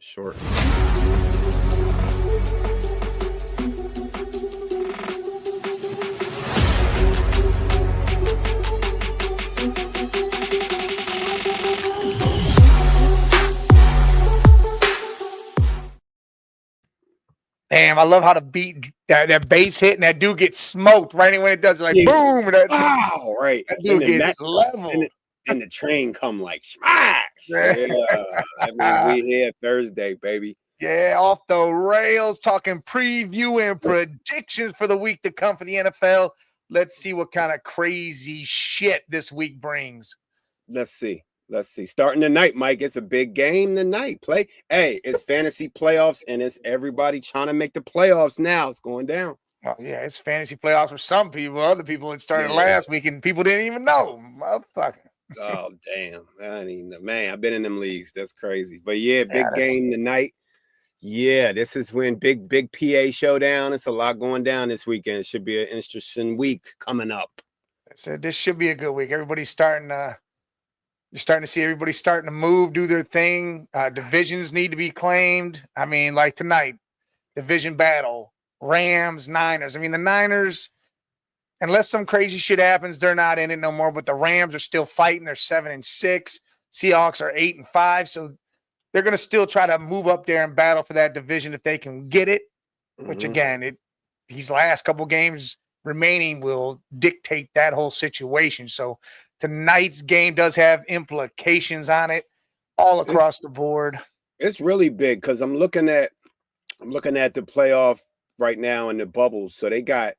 Short. Damn, I love how the beat that bass hit and that dude gets smoked right when it does it, like boom. Wow, right. That dude gets leveled. And the train come like smash. Yeah. That means we here Thursday, baby. Yeah, off the rails, talking preview and predictions for the week to come for the NFL. Let's see what kind of crazy shit this week brings. Let's see. Starting tonight, Mike. It's a big game tonight. It's fantasy playoffs, and it's everybody trying to make the playoffs now. It's going down. Oh, yeah, it's fantasy playoffs for some people. Other people, it started last week, and people didn't even know. Motherfucker. Oh, damn. Man, I've been in them leagues. That's crazy. But yeah, big game tonight. Yeah, this is when big PA showdown. It's a lot going down this weekend. It should be an interesting week coming up. So this should be a good week. Everybody's starting to you're starting to see everybody starting to move, do their thing. Divisions need to be claimed. I mean, like tonight, division battle, Rams, Niners. I mean, the Niners, unless some crazy shit happens, they're not in it no more. But the Rams are still fighting. They're 7-6. Seahawks are 8-5. So they're going to still try to move up there and battle for that division if they can get it. Which again, these last couple games remaining will dictate that whole situation. So tonight's game does have implications on it all across the board. It's really big because I'm looking at the playoff right now in the bubbles. So they got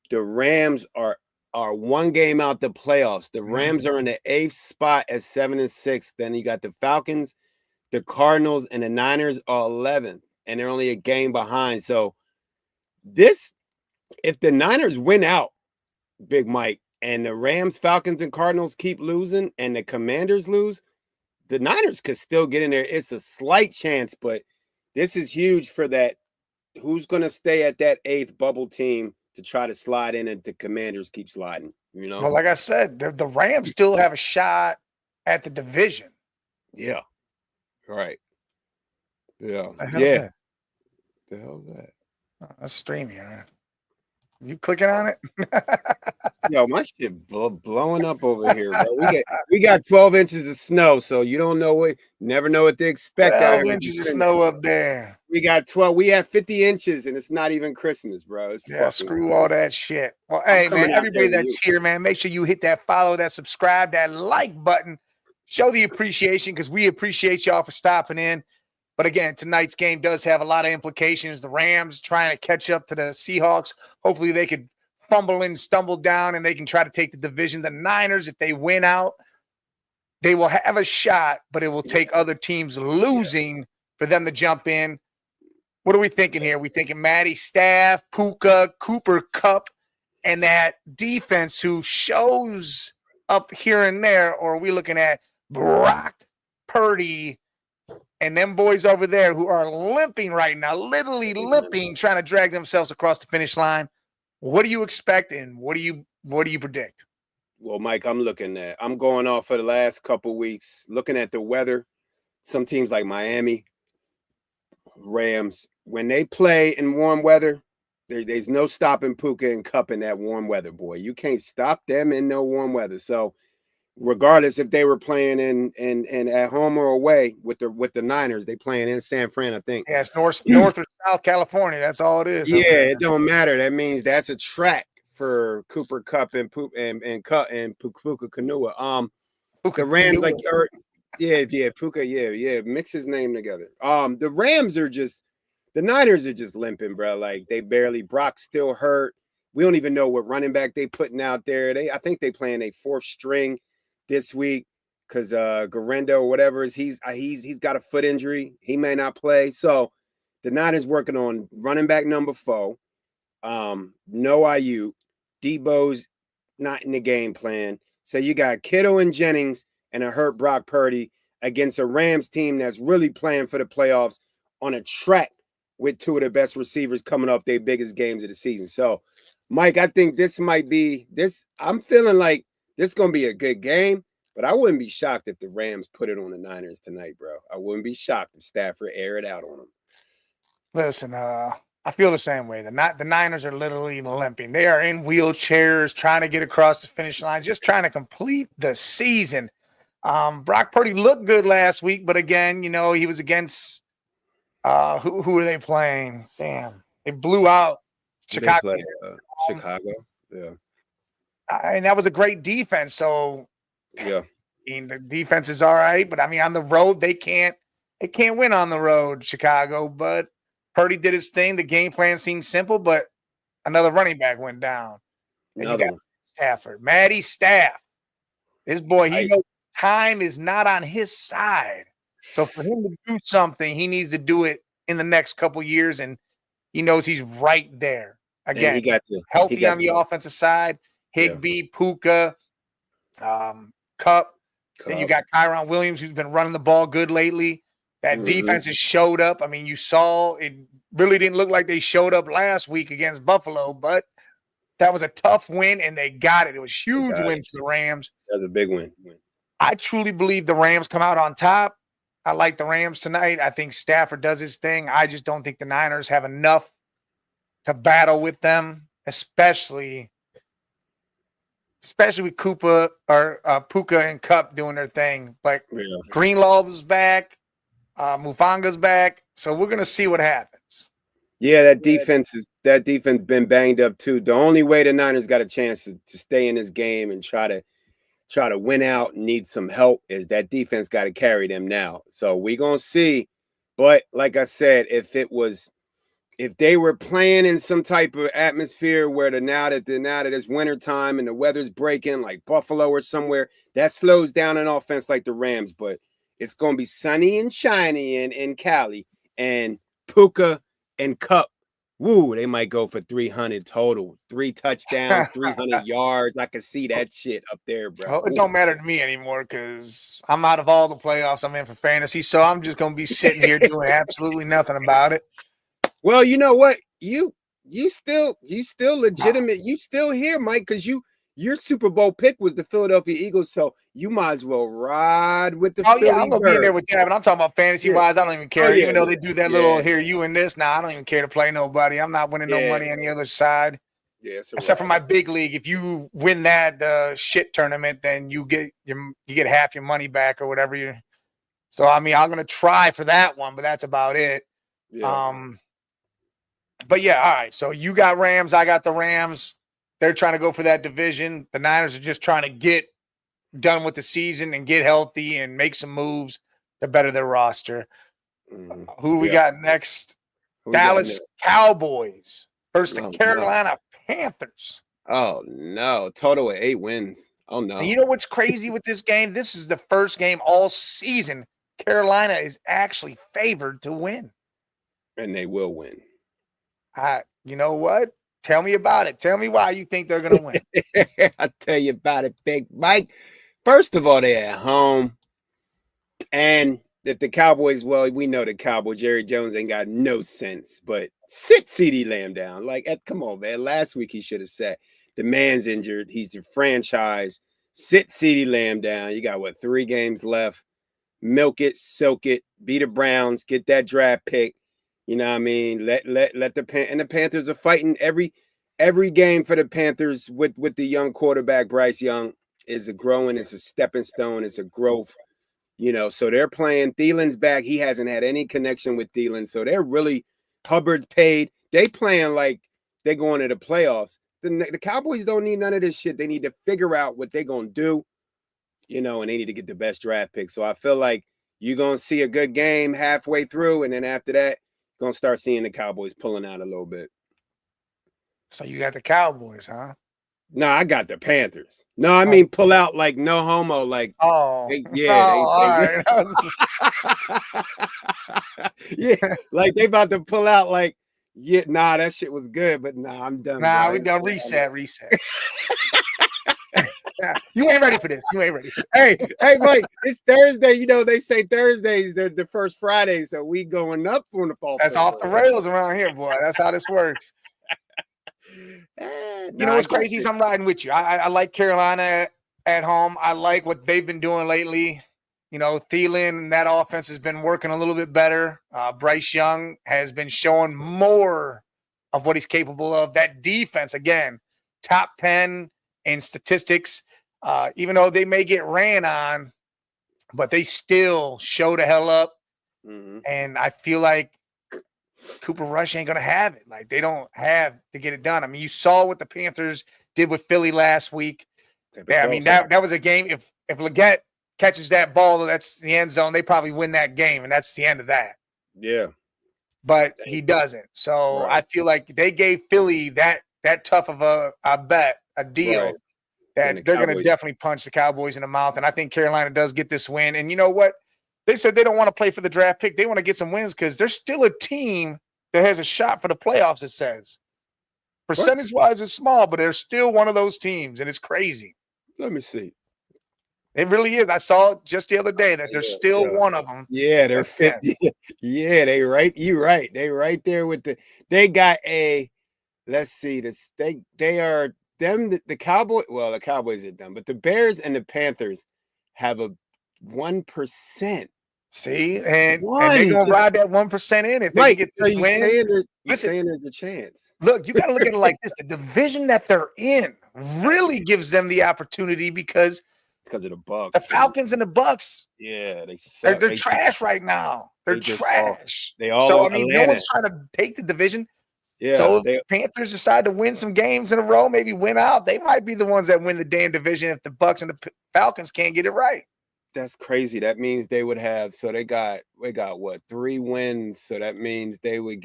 the Rams are one game out the playoffs. The Rams are in the 8th spot at 7-6. Then you got the Falcons, the Cardinals, and the Niners are 11th, and they're only a game behind. So if the Niners win out, Big Mike, and the Rams, Falcons, and Cardinals keep losing, and the Commanders lose, the Niners could still get in there. It's a slight chance, but this is huge for that. Who's going to stay at that 8th bubble team to try to slide in, and the Commanders keep sliding? Well, like I said, the Rams still have a shot at the division. Yeah. Right. Yeah. The hell's that? The hell's that? Oh, that's streaming. Right? You clicking on it? Yo, my shit blowing up over here, bro. We got 12 inches of snow, so you never know what to expect. 12 inches of snow up there. We got 12. We have 50 inches, and it's not even Christmas, bro. Screw all that shit. Well, hey, man, everybody that's here, man, make sure you hit that follow, that subscribe, that like button. Show the appreciation because we appreciate y'all for stopping in. But again, tonight's game does have a lot of implications. The Rams trying to catch up to the Seahawks. Hopefully they could fumble and stumble down and they can try to take the division. The Niners, if they win out, they will have a shot, but it will take other teams losing for them to jump in. What are we thinking here? We thinking Matty Staff, Puka, Cooper Kupp, and that defense who shows up here and there, or are we looking at Brock Purdy and them boys over there who are limping right now, literally limping, trying to drag themselves across the finish line? What do you expect and what do you predict? Well, Mike, I'm going off for the last couple weeks, looking at the weather. Some teams like Miami, Rams, when they play in warm weather, there's no stopping Puka and Kupp in that warm weather, boy. You can't stop them in no warm weather. So regardless if they were playing in at home or away with the Niners, they playing in San Fran, I think. Yeah, it's north or South California. That's all it is. Yeah, it don't matter. That means that's a track for Cooper Kupp and Puka Kanua. The Rams Puka, mix his name together. The Rams are the Niners are just limping, bro. Like they barely. Brock's still hurt. We don't even know what running back they putting out there. I think they playing a 4th string this week because Garendo or whatever he's got a foot injury. He may not play. So the Niners working on running back number 4. No Ayuk. Debo's not in the game plan. So you got Kittle and Jennings and a hurt Brock Purdy against a Rams team that's really playing for the playoffs on a track with 2 of the best receivers coming off their biggest games of the season. So, Mike, I think this might be this. I'm feeling like this is going to be a good game, But I wouldn't be shocked if the Rams put it on the Niners tonight, bro. I wouldn't be shocked if Stafford air it out on them. Listen, I feel the same way. The Niners are literally limping. They are in wheelchairs trying to get across the finish line, just trying to complete the season. Brock Purdy looked good last week, but again, he was against who were they playing? Damn, they blew out Chicago. Chicago, yeah. And that was a great defense. So yeah, the defense is all right, but I mean, on the road they can't win on the road, Chicago. But Purdy did his thing. The game plan seemed simple, but another running back went down. Another one. Stafford, Matty Staff. This boy, he knows time is not on his side. So for him to do something, he needs to do it in the next couple years, and he knows he's right there. Again, he got healthy on the offensive side. Higbee, Puka, Cup. Then you got Kyron Williams, who's been running the ball good lately. That defense has showed up. I mean, you saw it really didn't look like they showed up last week against Buffalo, but that was a tough win, and they got it. It was a huge win for the Rams. That was a big win. I truly believe the Rams come out on top. I like the Rams tonight. I think Stafford does his thing. I just don't think the Niners have enough to battle with them, especially with Puka and Cup doing their thing. But Greenlaw was back. Mufanga's back. So we're going to see what happens. Yeah, that defense been banged up too. The only way the Niners got a chance to stay in this game and try to win out and need some help is that defense got to carry them now. So we're going to see. But like I said, if they were playing in some type of atmosphere where now that it's wintertime and the weather's breaking, like Buffalo or somewhere, that slows down an offense like the Rams. But it's going to be sunny and shiny in Cali, and Puka and Cup, they might go for 300 total, 3 touchdowns, 300 yards. I can see that shit up there, bro. Well, it don't matter to me anymore because I'm out of all the playoffs. I'm in for fantasy, so I'm just going to be sitting here doing absolutely nothing about it. Well, you know what? You still legitimate. You still here, Mike, because your Super Bowl pick was the Philadelphia Eagles, so you might as well ride with the Philly I'm gonna be in there with that, but I'm talking about fantasy wise. I don't even care. Even though they do that little here, you in this. I don't even care to play nobody. I'm not winning no money on the other side. Yeah, except for my big league. If you win that shit tournament, then you get half your money back or whatever. So I mean, I'm gonna try for that one, but that's about it. Yeah. But yeah, all right. So you got Rams, I got the Rams. They're trying to go for that division. The Niners are just trying to get done with the season and get healthy and make some moves to better their roster. Who we got next? Dallas Cowboys versus the Carolina Panthers. Oh, no. Total of 8 wins. Oh, no. And you know what's crazy with this game? This is the first game all season Carolina is actually favored to win. And they will win. You know what? Tell me about it. Tell me why you think they're going to win. I'll tell you about it, Big Mike. First of all, they're at home. And that the Cowboys, well, we know the Cowboy, Jerry Jones ain't got no sense. But sit CeeDee Lamb down. Like, come on, man. Last week he should have said, the man's injured. He's a franchise. Sit CeeDee Lamb down. You got, 3 games left. Milk it, silk it. Beat the Browns. Get that draft pick. You know what I mean? Let the Panthers are fighting every game for the Panthers with the young quarterback. Bryce Young is a growing, it's a stepping stone, it's a growth, so they're playing. Thielen's back. He hasn't had any connection with Thielen. So they're really Hubbard paid. They playing like they're going to the playoffs. The Cowboys don't need none of this shit. They need to figure out what they're going to do, and they need to get the best draft pick. So I feel like you're going to see a good game halfway through. And then after that, gonna start seeing the Cowboys pulling out a little bit. So you got the Cowboys, huh? No, I got the Panthers. No, I mean pull out like no homo. Like all right. Yeah, like they about to pull out. Like that shit was good, but I'm done. We done reset. You ain't ready for this. Hey, Mike, it's Thursday. They say Thursdays they're the first Friday, so we going up on the fall. That's off the rails around here, boy. That's how this works. You know what's crazy is I'm riding with you. I like Carolina at home. I like what they've been doing lately. You know, Thielen and that offense has been working a little bit better. Bryce Young has been showing more of what he's capable of. That defense, again, top 10 in statistics, even though they may get ran on, but they still show the hell up. Mm-hmm. And I feel like Cooper Rush ain't going to have it. Like, they don't have to get it done. I mean, you saw what the Panthers did with Philly last week. Yeah, I mean, that was a game. If Leggett catches that ball, that's the end zone, they probably win that game, and that's the end of that. Yeah. But he doesn't. So I feel like they gave Philly that tough of a bet, a deal, that they're going to definitely punch the Cowboys in the mouth. And I think Carolina does get this win. And you know what? They said they don't want to play for the draft pick. They want to get some wins because they're still a team that has a shot for the playoffs, it says. Percentage-wise, it's small, but they're still one of those teams, and it's crazy. Let me see. It really is. I saw it just the other day that they're still one of them. Yeah, they're 50. Yeah, they right. You're right. They right there with they got a, let's see, they are them, the Cowboys. Well, the Cowboys are done, but the Bears and the Panthers have a 1%. See, and they're gonna ride that 1% in if they get this win. You're saying there's a chance. Look, you got to look at it like this: the division that they're in really gives them the opportunity because of the Bucs, the Falcons and the Bucs. Yeah, they suck. They're trash right now. They're trash. They all. So I mean, no one's trying to take the division. Yeah. So if the Panthers decide to win some games in a row, maybe win out, they might be the ones that win the damn division if the Bucs and the Falcons can't get it right. That's crazy. That means they would have. So they got what, 3 wins. So that means they would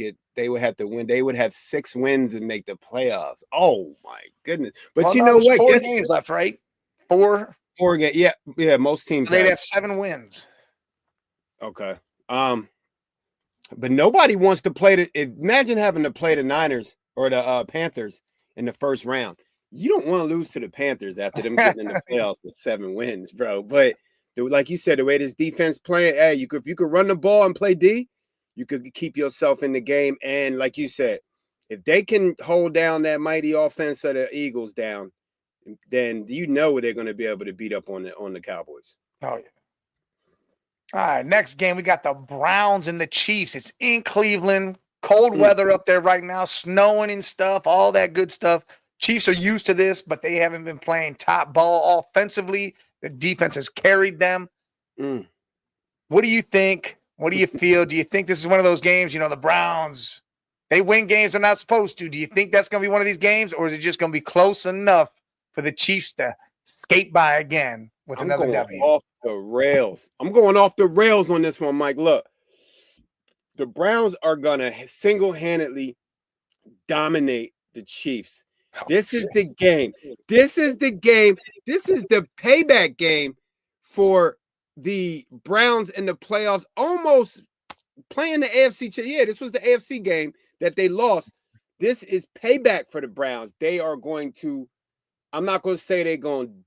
have to win. They would have 6 wins and make the playoffs. Oh my goodness! But you know what? 4 games left, right? 4 games. Yeah. Most teams they'd have 7 wins. Okay. But nobody wants to play imagine having to play the Niners or the Panthers in the first round. You don't want to lose to the Panthers after them getting in the playoffs with 7 wins, bro. But like you said, the way this defense playing, hey, if you could run the ball and play D, you could keep yourself in the game. And like you said, if they can hold down that mighty offense of the Eagles down, then you know they're going to be able to beat up on the Cowboys. Oh yeah. All right, next game we got the Browns and the Chiefs. It's in Cleveland, cold weather up there right now, snowing and stuff, all that good stuff. Chiefs are used to this, but they haven't been playing top ball offensively. The defense has carried them. What do you think? What do you feel? Do you think this is one of those games? You know, the Browns, they win games they're not supposed to. Do you think that's going to be one of these games, or is it just going to be close enough for the Chiefs to skate by again with another W? Off the rails. I'm going off the rails on this one, Mike. Look, the Browns are going to single-handedly dominate the Chiefs. This is the game. This is the game. This is the payback game for the Browns in the playoffs. Almost playing the AFC. Yeah, this was the AFC game that they lost. This is payback for the Browns. They are going to, I'm not going to say they're going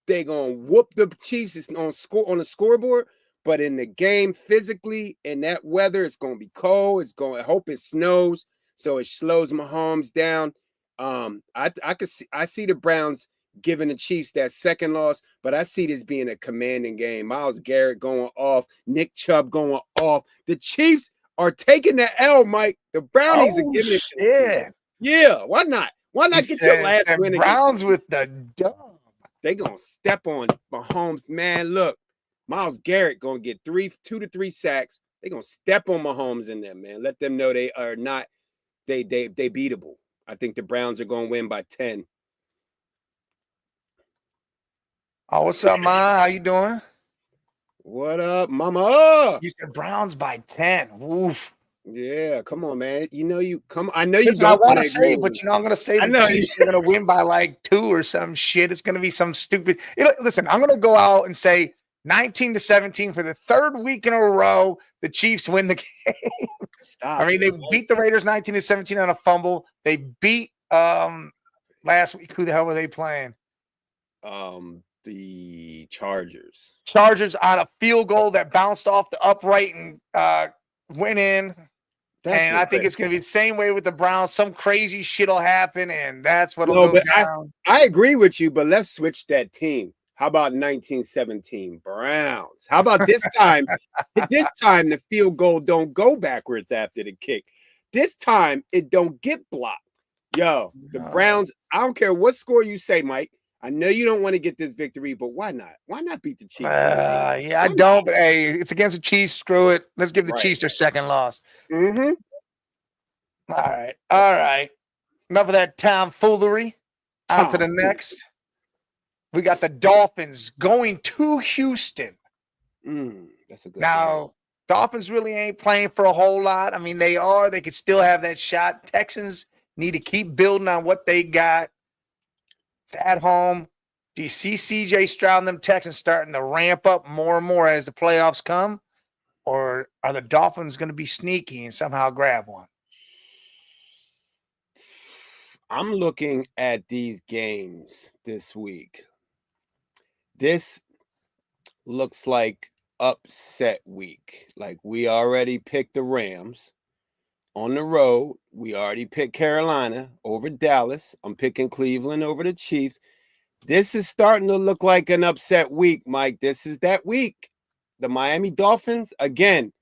to whoop the Chiefs. It's on the scoreboard, but in the game physically, in that weather, it's going to be cold. I hope it snows, so it slows Mahomes down. I see the Browns giving the Chiefs that second loss, but I see this being a commanding game. Myles Garrett going off, Nick Chubb going off. The Chiefs are taking the L, Mike. The Brownies are giving it. Yeah, why not? Why not get your last win? Browns with the dub. They gonna step on Mahomes, man. Look, Myles Garrett gonna get 2 to 3 sacks. They gonna step on Mahomes in there, man. Let them know they are not. They beatable. I think the Browns are going to win by 10. Oh, what's up, Ma? How you doing? What up, mama? You said Browns by 10. Oof. Yeah, come on, man. You know you come. I know you don't want to say, but you know I'm going to say the Chiefs are going to win by like 2 or some shit. It's going to be some stupid. Listen, I'm going to go out and say 19-17 for the 3rd week in a row. The Chiefs win the game. Stop. I mean, they beat the Raiders 19-17 on a fumble. They beat last week. Who the hell were they playing? The Chargers. Chargers on a field goal that bounced off the upright and went in. And I think it's going to be the same way with the Browns. Some crazy shit will happen, and that's what'll go down. I agree with you, but let's switch that team. How about 1917 Browns? How about this time? This time the field goal don't go backwards after the kick. This time it don't get blocked. Yo, the Browns, I don't care what score you say, Mike. I know you don't want to get this victory, but why not? Why not beat the Chiefs? Yeah, I don't. But hey, it's against the Chiefs. Screw it. Let's give the Chiefs their second loss. Mm-hmm. All right. Enough of that tomfoolery. On to the next. We got the Dolphins going to Houston. That's a good now. Dolphins really ain't playing for a whole lot. I mean, they are. They could still have that shot. Texans need to keep building on what they got. It's at home. Do you see CJ Stroud and them Texans starting to ramp up more and more as the playoffs come? Or are the Dolphins going to be sneaky and somehow grab one? I'm looking at these games this week. This looks like upset week. Like we already picked the Rams on the road. We already picked Carolina over Dallas. I'm picking Cleveland over the Chiefs. This is starting to look like an upset week, Mike. This is that week. The Miami Dolphins, again,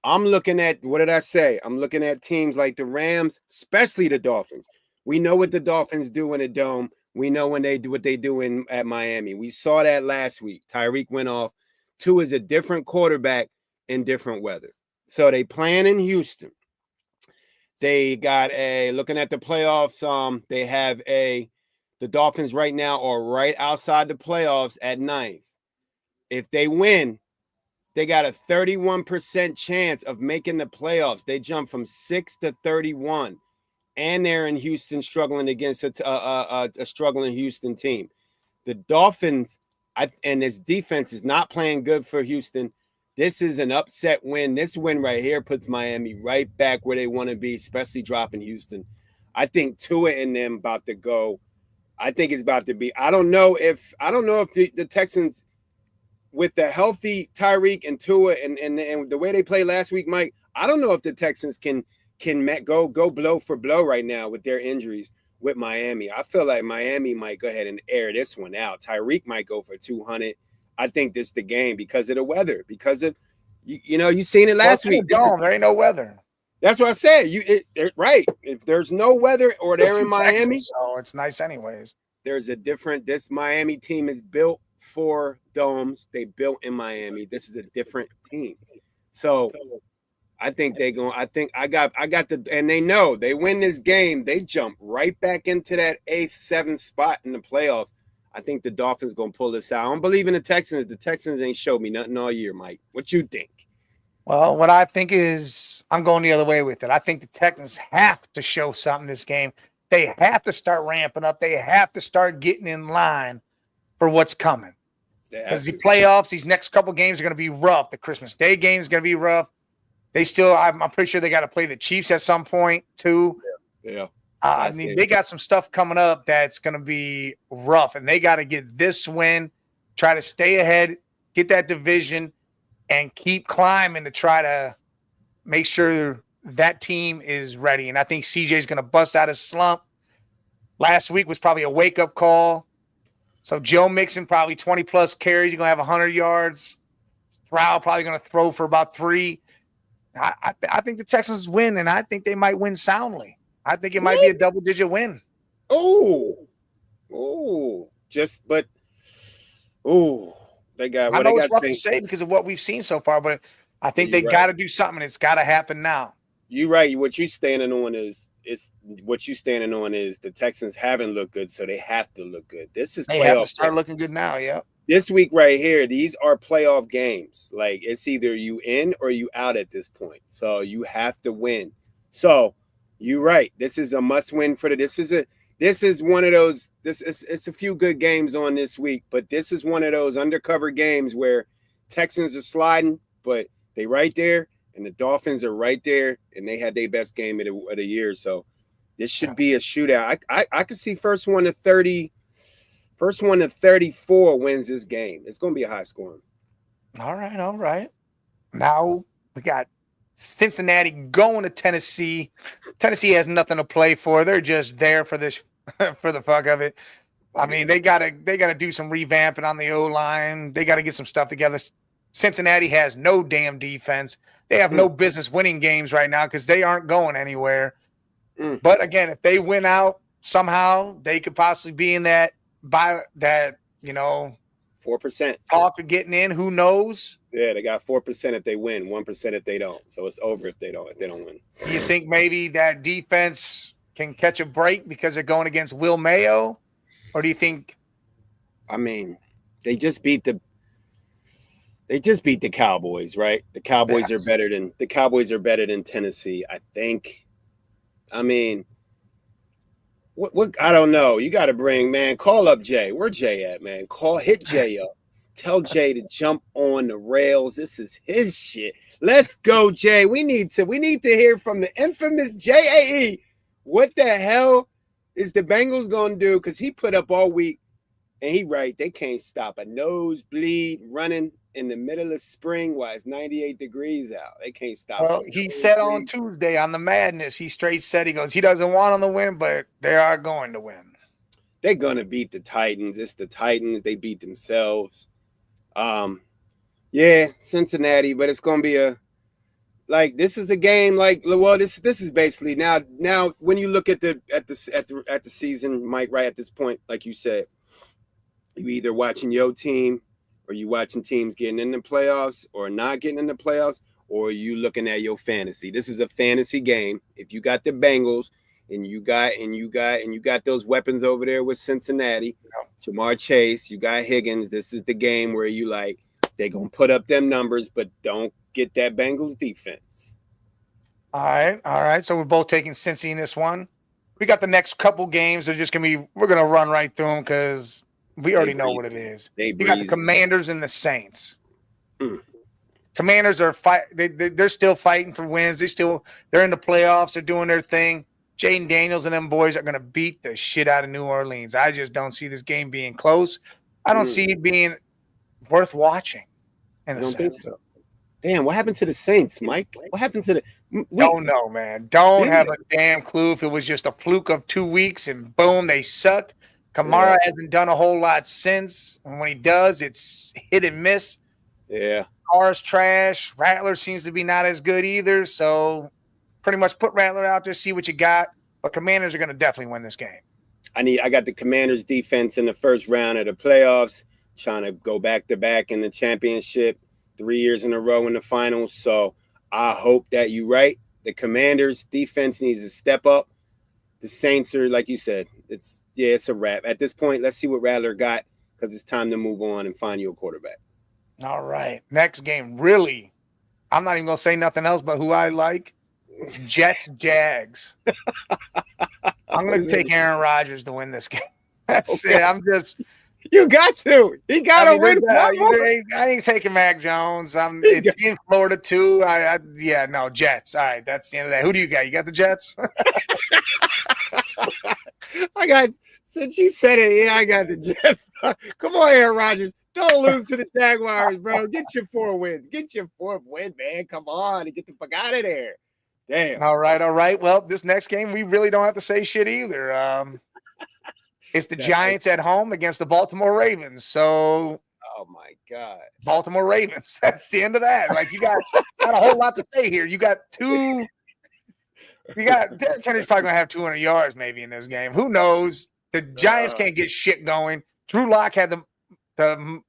I'm looking at, what did I say? I'm looking at teams like the Rams, especially the Dolphins. We know what the Dolphins do in a dome. We know when they do what they do at Miami. We saw that last week. Tyreek went off. Tua is a different quarterback in different weather. So they playing in Houston. They got looking at the playoffs, they have the Dolphins right now are right outside the playoffs at 9th. If they win, they got a 31% chance of making the playoffs. They jump from 6 to 31. And they're in Houston struggling against a struggling Houston team. The Dolphins, and this defense is not playing good for Houston. This is an upset win. This win right here puts Miami right back where they want to be, especially dropping Houston. I think Tua and them about to go. I think it's about to be. I don't know if the Texans, with the healthy Tyreek and Tua and the way they played last week, Mike, I don't know if the Texans can go blow for blow right now with their injuries with Miami. I feel like Miami might go ahead and air this one out. Tyreek might go for 200. I think this is the game because of the weather, because of you seen it last week. There ain't no weather. That's what I said. Right. If there's no weather or they're in Miami, Texas, so it's nice anyways. There's a different. This Miami team is built for domes. They built in Miami. This is a different team. So I think they're going. I think I got the, and they know they win this game. They jump right back into that 8th, 7th spot in the playoffs. I think the Dolphins going to pull this out. I don't believe in the Texans. The Texans ain't showed me nothing all year, Mike. What you think? Well, what I think is I'm going the other way with it. I think the Texans have to show something this game. They have to start ramping up. They have to start getting in line for what's coming. Because the playoffs, these next couple games are going to be rough. The Christmas Day game is going to be rough. They still, I'm pretty sure they got to play the Chiefs at some point too. Yeah. I mean, they got some stuff coming up that's going to be rough, and they got to get this win, try to stay ahead, get that division, and keep climbing to try to make sure that team is ready. And I think CJ is going to bust out his slump. Last week was probably a wake-up call. So Joe Mixon, probably 20-plus carries. You're going to have 100 yards. Stroud probably going to throw for about 3. I think the Texans win, and I think they might win soundly. I think it might be a double-digit win. They got. I know it's rough to say because of what we've seen so far, but I think they got to do something. It's got to happen now. You're right. What you're standing on is the Texans haven't looked good, so they have to look good. This is they have to start looking good now. Yeah. This week right here, these are playoff games. Like it's either you in or you out at this point. So you have to win. So you're right. This is a must-win for This is one of those. It's a few good games on this week, but this is one of those undercover games where Texans are sliding, but they right there, and the Dolphins are right there, and they had their best game of the year. So this should be a shootout. I could see first one to 34 wins this game. It's going to be a high scoring. All right. Now we got Cincinnati going to Tennessee. Tennessee has nothing to play for. They're just there for this, for the fuck of it. I mean, they gotta do some revamping on the O-line. They gotta get some stuff together. Cincinnati has no damn defense. They have no business winning games right now because they aren't going anywhere. But again, if they win out somehow, they could possibly be in that 4% talk of getting in. Who knows? Yeah, they got 4% if they win, 1% if they don't. So it's over if they don't win. Do you think maybe that defense can catch a break because they're going against Will Mayo? Or do you think? I mean, they just beat the Cowboys, right? The Cowboys are better than Tennessee, I think. I mean, what I don't know. You got to call up Jay. Where Jay at, man? Hit Jay up. Tell Jay to jump on the rails. This is his shit. Let's go, Jay. We need to hear from the infamous JAE. What the hell is the Bengals gonna do? Because he put up all week, and he right. They can't stop a nosebleed running in the middle of spring while it's 98 degrees out. They can't stop. Well, he said on Tuesday on the Madness, he straight said, he goes, he doesn't want them to win, but they are going to win. They're gonna beat the Titans. It's the Titans. They beat themselves. Yeah, Cincinnati, but it's gonna be this is a game this is basically now when you look at the season, Mike, right at this point, like you said, you either watching your team or you watching teams getting in the playoffs or not getting in the playoffs, or you looking at your fantasy. This is a fantasy game. If you got the Bengals and you got those weapons over there with Cincinnati, Jamar Chase, you got Higgins, this is the game where you they're gonna put up them numbers, but don't get that Bengals defense. All right. So we're both taking Cincy in this one. We got the next couple games. They're just we're gonna run right through them because we already know what it is. You got the Commanders and the Saints. Commanders are they're still fighting for wins. They're in the playoffs. They're doing their thing. Jaden Daniels and them boys are gonna beat the shit out of New Orleans. I just don't see this game being close. I don't see it being worth watching. I don't think so. Damn, what happened to the Saints, Mike? What happened to Don't know, man. Don't have a damn clue if it was just a fluke of 2 weeks and boom, they suck. Kamara hasn't done a whole lot since. And when he does, it's hit and miss. Yeah. Carr's trash. Rattler seems to be not as good either. So pretty much put Rattler out there, see what you got. But Commanders are going to definitely win this game. I got the Commanders defense in the first round of the playoffs, trying to go back-to-back in the championship. 3 years in a row in the finals. So I hope that you're right. The Commanders defense needs to step up. The Saints are, like you said, it's a wrap. At this point, let's see what Rattler got because it's time to move on and find you a quarterback. All right. Next game, really, I'm not even going to say nothing else but who I like. It's Jets-Jags. I'm going to take Aaron Rodgers to win this game. That's it. I'm just – you got to. He got to win. I ain't taking Mac Jones. It's in Florida too. Jets. All right, that's the end of that. Who do you got? You got the Jets? Since you said it, I got the Jets. Come on, Aaron Rodgers. Don't lose to the Jaguars, bro. Get your 4 wins. Get your 4th win, man. Come on and get the fuck out of there. Damn. All right. Well, this next game, we really don't have to say shit either. It's the Giants at home against the Baltimore Ravens. So, oh my God, Baltimore Ravens. That's the end of that. You got not a whole lot to say here. You got Derrick Henry's probably gonna have 200 yards maybe in this game. Who knows? The Giants can't get shit going. Drew Lock had the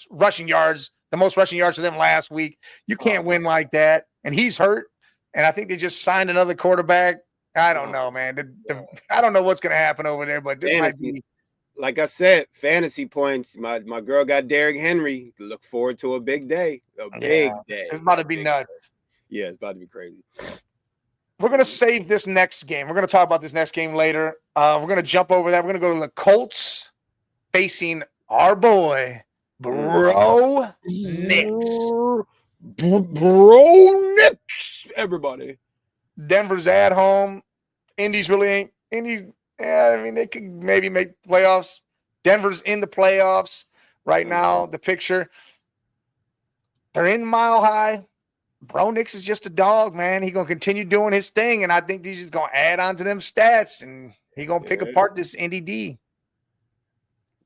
rushing yards, the most rushing yards for them last week. You can't win like that. And he's hurt. And I think they just signed another quarterback. I don't know, man. I don't know what's going to happen over there, but this might be. Like I said, fantasy points. My girl got Derrick Henry. Look forward to a big day. Big day. It's about to be nuts. Yeah, it's about to be crazy. We're going to save this next game. We're going to talk about this next game later. We're going to jump over that. We're going to go to the Colts facing our boy, Bro Nix. Bro Nix, everybody. Denver's at home. Indy's really ain't. Indy's, they could maybe make playoffs. Denver's in the playoffs right now. The picture. They're in Mile High. Bro Nix is just a dog, man. He's going to continue doing his thing, and I think he's just going to add on to them stats, and he's going to pick apart this Indy D.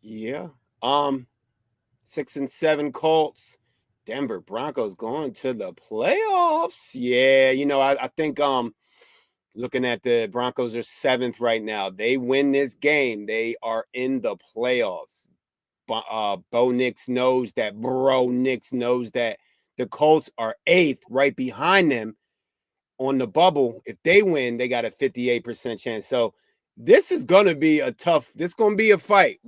Yeah. 6-7 Colts. Denver Broncos going to the playoffs. Yeah, I think looking at the Broncos are 7th right now. They win this game, they are in the playoffs. Bo Nix knows that. Bro Nix knows that the Colts are 8th, right behind them on the bubble. If they win, they got a 58% chance. So this is gonna be a tough. This gonna be a fight.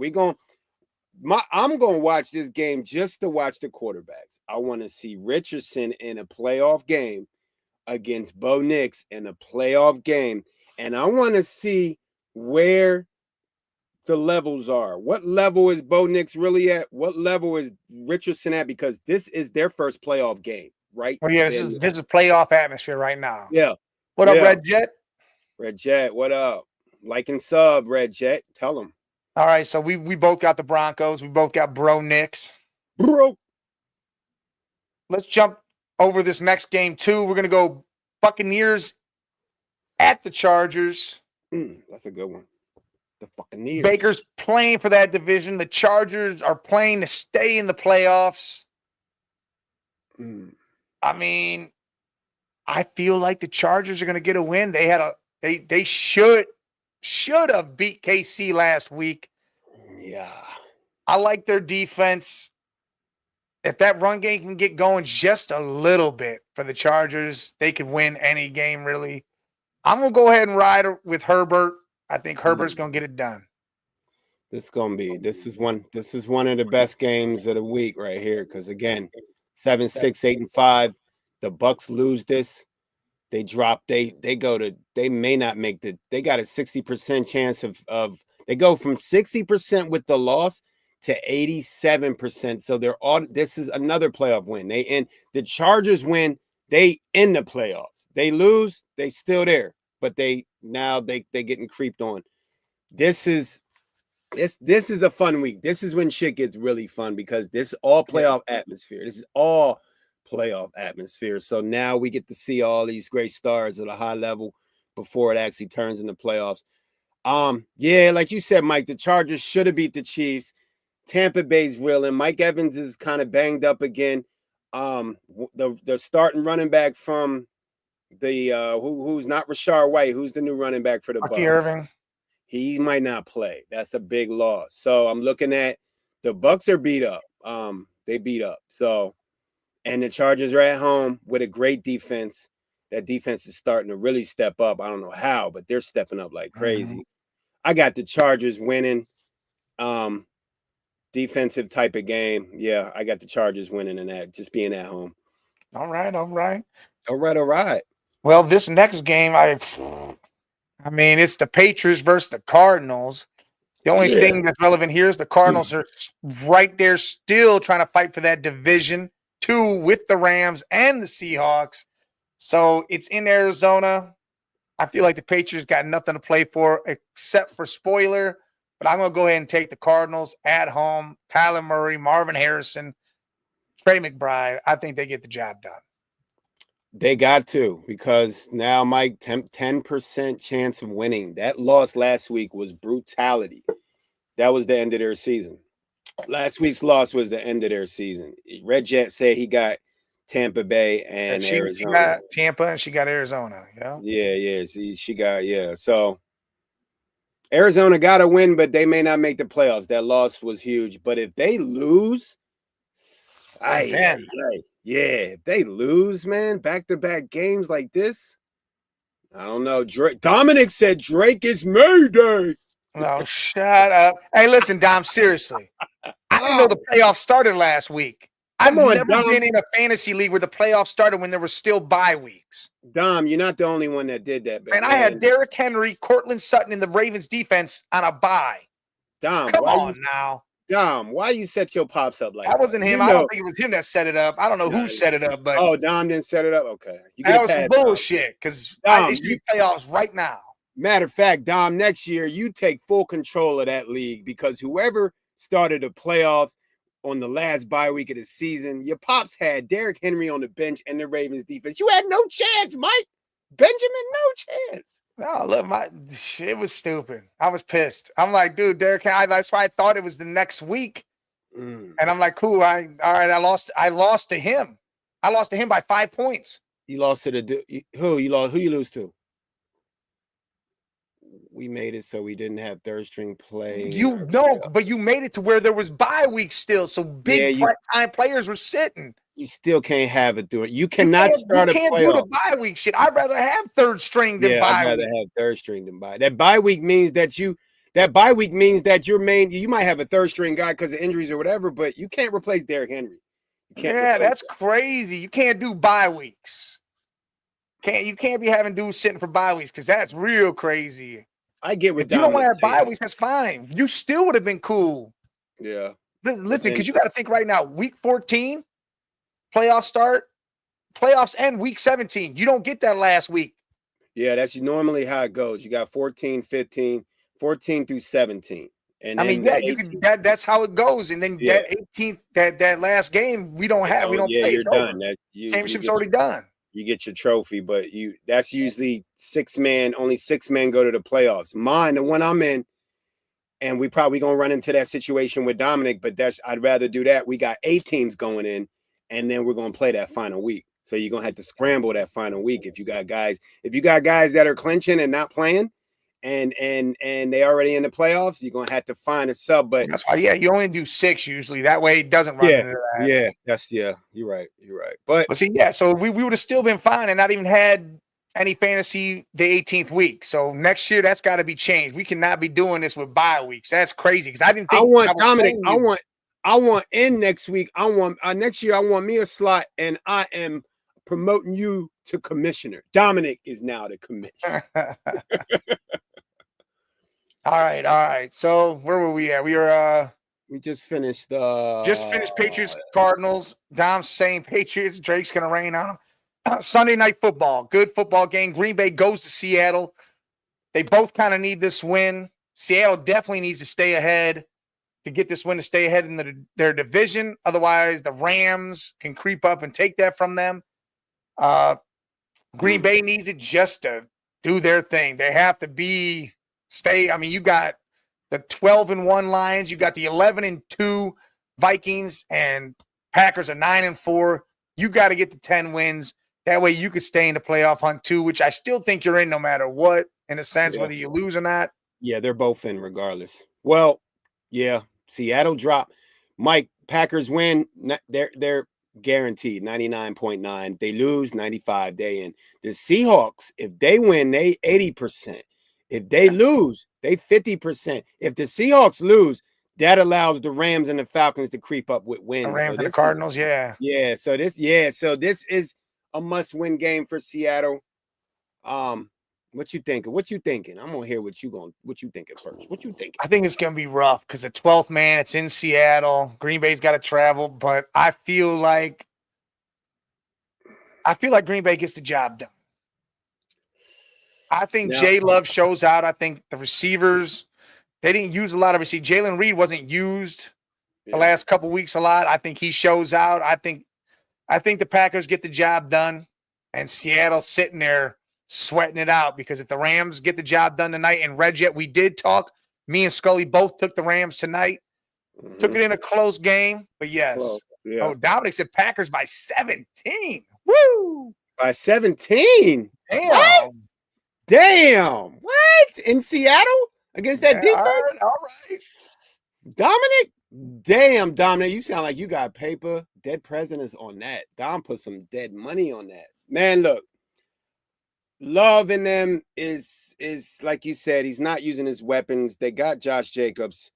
I'm gonna watch this game just to watch the quarterbacks. I want to see Richardson in a playoff game against Bo Nix in a playoff game, and I want to see where the levels are. What level is Bo Nix really at? What level is Richardson at? Because this is their first playoff game, right? Well, yeah, this is playoff atmosphere right now. Yeah. What up, Red Jet? Red Jet, what up? Like and sub, Red Jet. Tell them. All right, so we both got the Broncos. We both got Bro Nix. Bro. Let's jump over this next game too. We're gonna go Buccaneers at the Chargers. That's a good one. The Buccaneers. Baker's playing for that division. The Chargers are playing to stay in the playoffs. I mean, I feel like the Chargers are going to get a win. They should have beat KC last week. Yeah. I like their defense. If that run game can get going just a little bit for the Chargers, they could win any game, really. I'm going to go ahead and ride with Herbert. I think Herbert's going to get it done. This is one of the best games of the week right here. Because again, 7-6, 8-5. The Bucks lose this. They drop. They may not make they got a 60% chance of they go from 60% with the loss to 87%. So this is another playoff win. The Chargers win, they in the playoffs. They lose, they still there. But they getting creeped on. This is a fun week. This is when shit gets really fun because this is all playoff atmosphere. This is all playoff atmosphere. So now we get to see all these great stars at a high level before it actually turns into playoffs. Yeah, like you said, Mike, the Chargers should have beat the Chiefs. Tampa Bay's reeling. Mike Evans is kind of banged up again. The starting running back from the who's not Rashard White, who's the new running back for the Bucs? Irving. He might not play. That's a big loss. So I'm looking at the Bucs are beat up. They beat up. So, and the Chargers are at home with a great defense. That defense is starting to really step up. I don't know how, but they're stepping up like crazy. I got the Chargers winning. Defensive type of game. Yeah, I got the Chargers winning in that, just being at home. All right. Well, this next game, I mean, it's the Patriots versus the Cardinals. The only thing that's relevant here is the Cardinals are right there still trying to fight for that division 2 with the Rams and the Seahawks. So it's in Arizona. I feel like the Patriots got nothing to play for except for spoiler, but I'm going to go ahead and take the Cardinals at home. Kyler Murray, Marvin Harrison, Trey McBride. I think they get the job done. They got to, because now, Mike, 10% chance of winning. That loss last week was brutality. That was the end of their season. Last week's loss was the end of their season. Red Jet said he got Tampa Bay and Arizona. She got Tampa and she got Arizona. Yeah. She got, So Arizona got to win, but they may not make the playoffs. That loss was huge. But if they lose, if they lose, man, back-to-back games like this, I don't know. Dominic said Drake is Mayday. No, shut up. Hey, listen, Dom, seriously. I didn't know the playoffs started last week. I've never been in a fantasy league where the playoffs started when there were still bye weeks. Dom, you're not the only one that did that. And I had Derrick Henry, Cortland Sutton in the Ravens defense on a bye. Dom, come on now. Dom, why you set your pops up like that? That wasn't him. I don't think it was him that set it up. I don't know who set it up, but Dom didn't set it up. Okay, that was some bullshit because it's the playoffs right now. Matter of fact, Dom, next year you take full control of that league because whoever started the playoffs on the last bye week of the season, your pops had Derrick Henry on the bench and the Ravens defense. You had no chance, Mike. Benjamin, no chance. No, look, it was stupid. I was pissed. I'm like, dude, Derrick Henry. That's why I thought it was the next week. And I'm like, cool. All right. I lost to him. I lost to him by 5 points. You lost to who you lose to? We made it so we didn't have third string play. But you made it to where there was bye weeks still. So big time players were sitting. You still can't have it through it. You cannot start a playoff. You can't do the bye week shit. I'd rather have third string than bye week. I'd rather have third string than bye. That bye week means that your main, you might have a third string guy because of injuries or whatever, but you can't replace Derrick Henry. That's crazy. You can't do bye weeks. You can't be having dudes sitting for bye weeks because that's real crazy. I get what you don't want to have bye weeks, that's fine. You still would have been cool. Yeah. Listen, because you got to think right now, week 14, playoffs end week 17. You don't get that last week. Yeah, that's normally how it goes. You got 14, 15, 14 through 17. And I mean, that's how it goes. And then that 18th, that last game, we don't play. You're done. Championship's already done. You get your trophy, but that's usually 6 men. Only 6 men go to the playoffs. Mine, the one I'm in, and we probably gonna run into that situation with Dominic, but I'd rather do that. We got 8 teams going in, and then we're gonna play that final week. So you're gonna have to scramble that final week if you got guys that are clinching and not playing, and they already in the playoffs, you're gonna have to find a sub. But that's why, you only do 6 usually. That way it doesn't run into that. You're right. But see, so we would have still been fine and not even had any fantasy the 18th week. So next year that's got to be changed. We cannot be doing this with bye weeks. That's crazy because I didn't think I want Dominic. I want in next week. I want next year. I want me a slot, and I am promoting you to commissioner. Dominic is now the commissioner. All right. So where were we at? We just finished Patriots Cardinals. Dom's saying Patriots. Drake's gonna rain on them. Sunday night football. Good football game. Green Bay goes to Seattle. They both kind of need this win. Seattle definitely needs to stay ahead to get this win to stay ahead in their division. Otherwise, the Rams can creep up and take that from them. Green Bay needs it just to do their thing. They have to stay. I mean, you got the 12-1 Lions, you got the 11-2 Vikings, and Packers are 9-4. You got to get to 10 wins. That way you could stay in the playoff hunt too, which I still think you're in no matter what, in a sense, whether you lose or not. Yeah, they're both in regardless. Well, yeah, Seattle drop. Mike, Packers win. They're guaranteed 99.9. They lose 95. They in. The Seahawks, if they win, they 80%. If they lose, they 50%. If the Seahawks lose, that allows the Rams and the Falcons to creep up with wins. The Rams and the Cardinals, So this is a must-win game for Seattle. What you thinking? I'm gonna hear what you thinking first. What you thinking? I think it's gonna be rough because the 12th man, it's in Seattle. Green Bay's got to travel, but I feel like Green Bay gets the job done. I think Jay Love shows out. I think the receivers, they didn't use a lot of receivers. Jalen Reed wasn't used the last couple weeks a lot. I think he shows out. I think the Packers get the job done, and Seattle sitting there sweating it out because if the Rams get the job done tonight, and Reggie, we did talk. Me and Scully both took the Rams tonight. Took it in a close game, but yes. Yeah. Oh, Dominic said Packers by 17. Woo! By 17? Damn. What? Damn. What? In Seattle? Against that defense? All right. Dominic? Damn, Dominic. You sound like you got paper. Dead presidents on that. Dom put some dead money on that. Man, look. Love in them is like you said, he's not using his weapons. They got Josh Jacobs.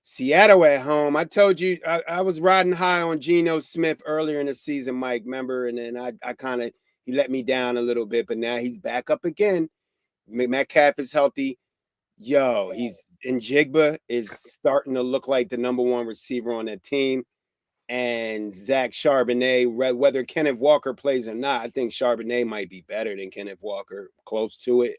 Seattle at home. I told you I was riding high on Geno Smith earlier in the season, Mike. Remember? And then I he let me down a little bit, but now he's back up again. Metcalf is healthy. He's Njigba is starting to look like the number 1 receiver on that team. And Zach Charbonnet, whether Kenneth Walker plays or not, I think Charbonnet might be better than Kenneth Walker, close to it.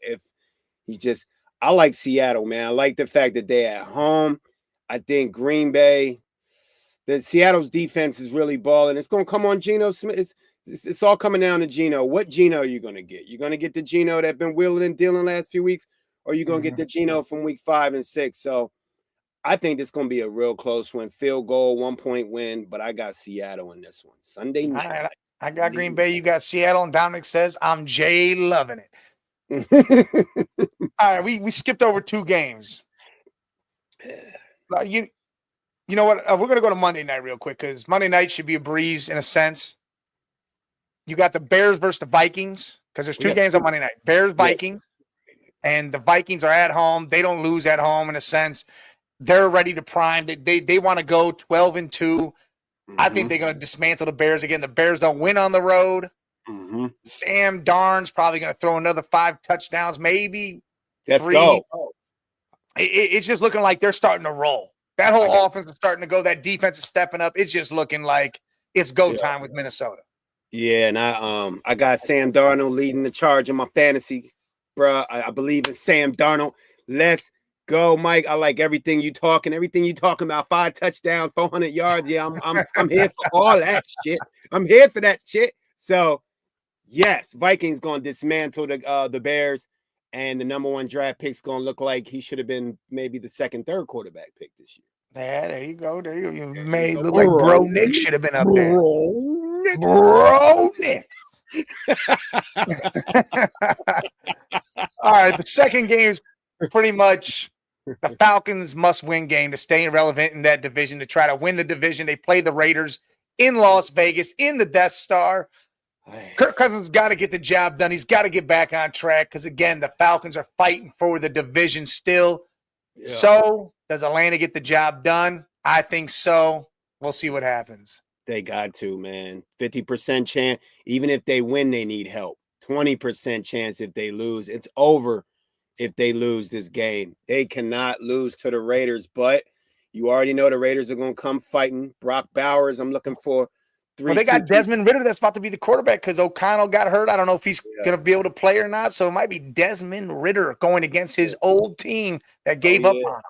I like Seattle, man. I like the fact that they're at home. I think Green Bay, Seattle's defense is really balling. It's going to come on Geno Smith. It's all coming down to Geno. What Geno are you going to get? You're going to get the Geno that been wheeling and dealing last few weeks, or are you going to get the Geno from week 5 and 6? So I think this going to be a real close one. Field goal, 1-point win, but I got Seattle in this one. Sunday night. All right, I got Green Bay. You got Seattle, and Dominic says I'm Jay loving it. All right, we skipped over 2 games. You know what? We're going to go to Monday night real quick because Monday night should be a breeze in a sense. You got the Bears versus the Vikings because there's 2 games on Monday night. Bears, Vikings, and the Vikings are at home. They don't lose at home in a sense. They're ready to prime. They want to go 12-2. I think they're going to dismantle the Bears again. The Bears don't win on the road. Sam Darnold's probably going to throw another 5 touchdowns, maybe. Let's 3. go. It's just looking like they're starting to roll. That whole offense is starting to go. That defense is stepping up. It's just looking like it's go time with Minnesota. Yeah, and I got Sam Darnold leading the charge in my fantasy, bro. I believe in Sam Darnold. Let's go, Mike. I like everything you talking about. 5 touchdowns, 400 yards. Yeah, I'm here for all that shit. I'm here for that shit. So, yes, Vikings gonna dismantle the Bears, and the number 1 draft pick's gonna look like he should have been maybe the 2nd, 3rd quarterback pick this year. Yeah, there you go. There you made look like Bro Nick should have been up there. Bro Nick. All right, the second game is pretty much the Falcons must-win game to stay relevant in that division, to try to win the division. They play the Raiders in Las Vegas in the Death Star. Kirk Cousins got to get the job done. He's got to get back on track because, again, the Falcons are fighting for the division still. Yeah. So, does Atlanta get the job done? I think so. We'll see what happens. They got to, man. 50% chance. Even if they win, they need help. 20% chance if they lose. It's over if they lose this game. They cannot lose to the Raiders, but you already know the Raiders are going to come fighting. Brock Bowers, I'm looking for 3. Well, they got Desmond Ridder that's about to be the quarterback because O'Connell got hurt. I don't know if he's going to be able to play or not. So it might be Desmond Ridder going against his old team that gave up on him.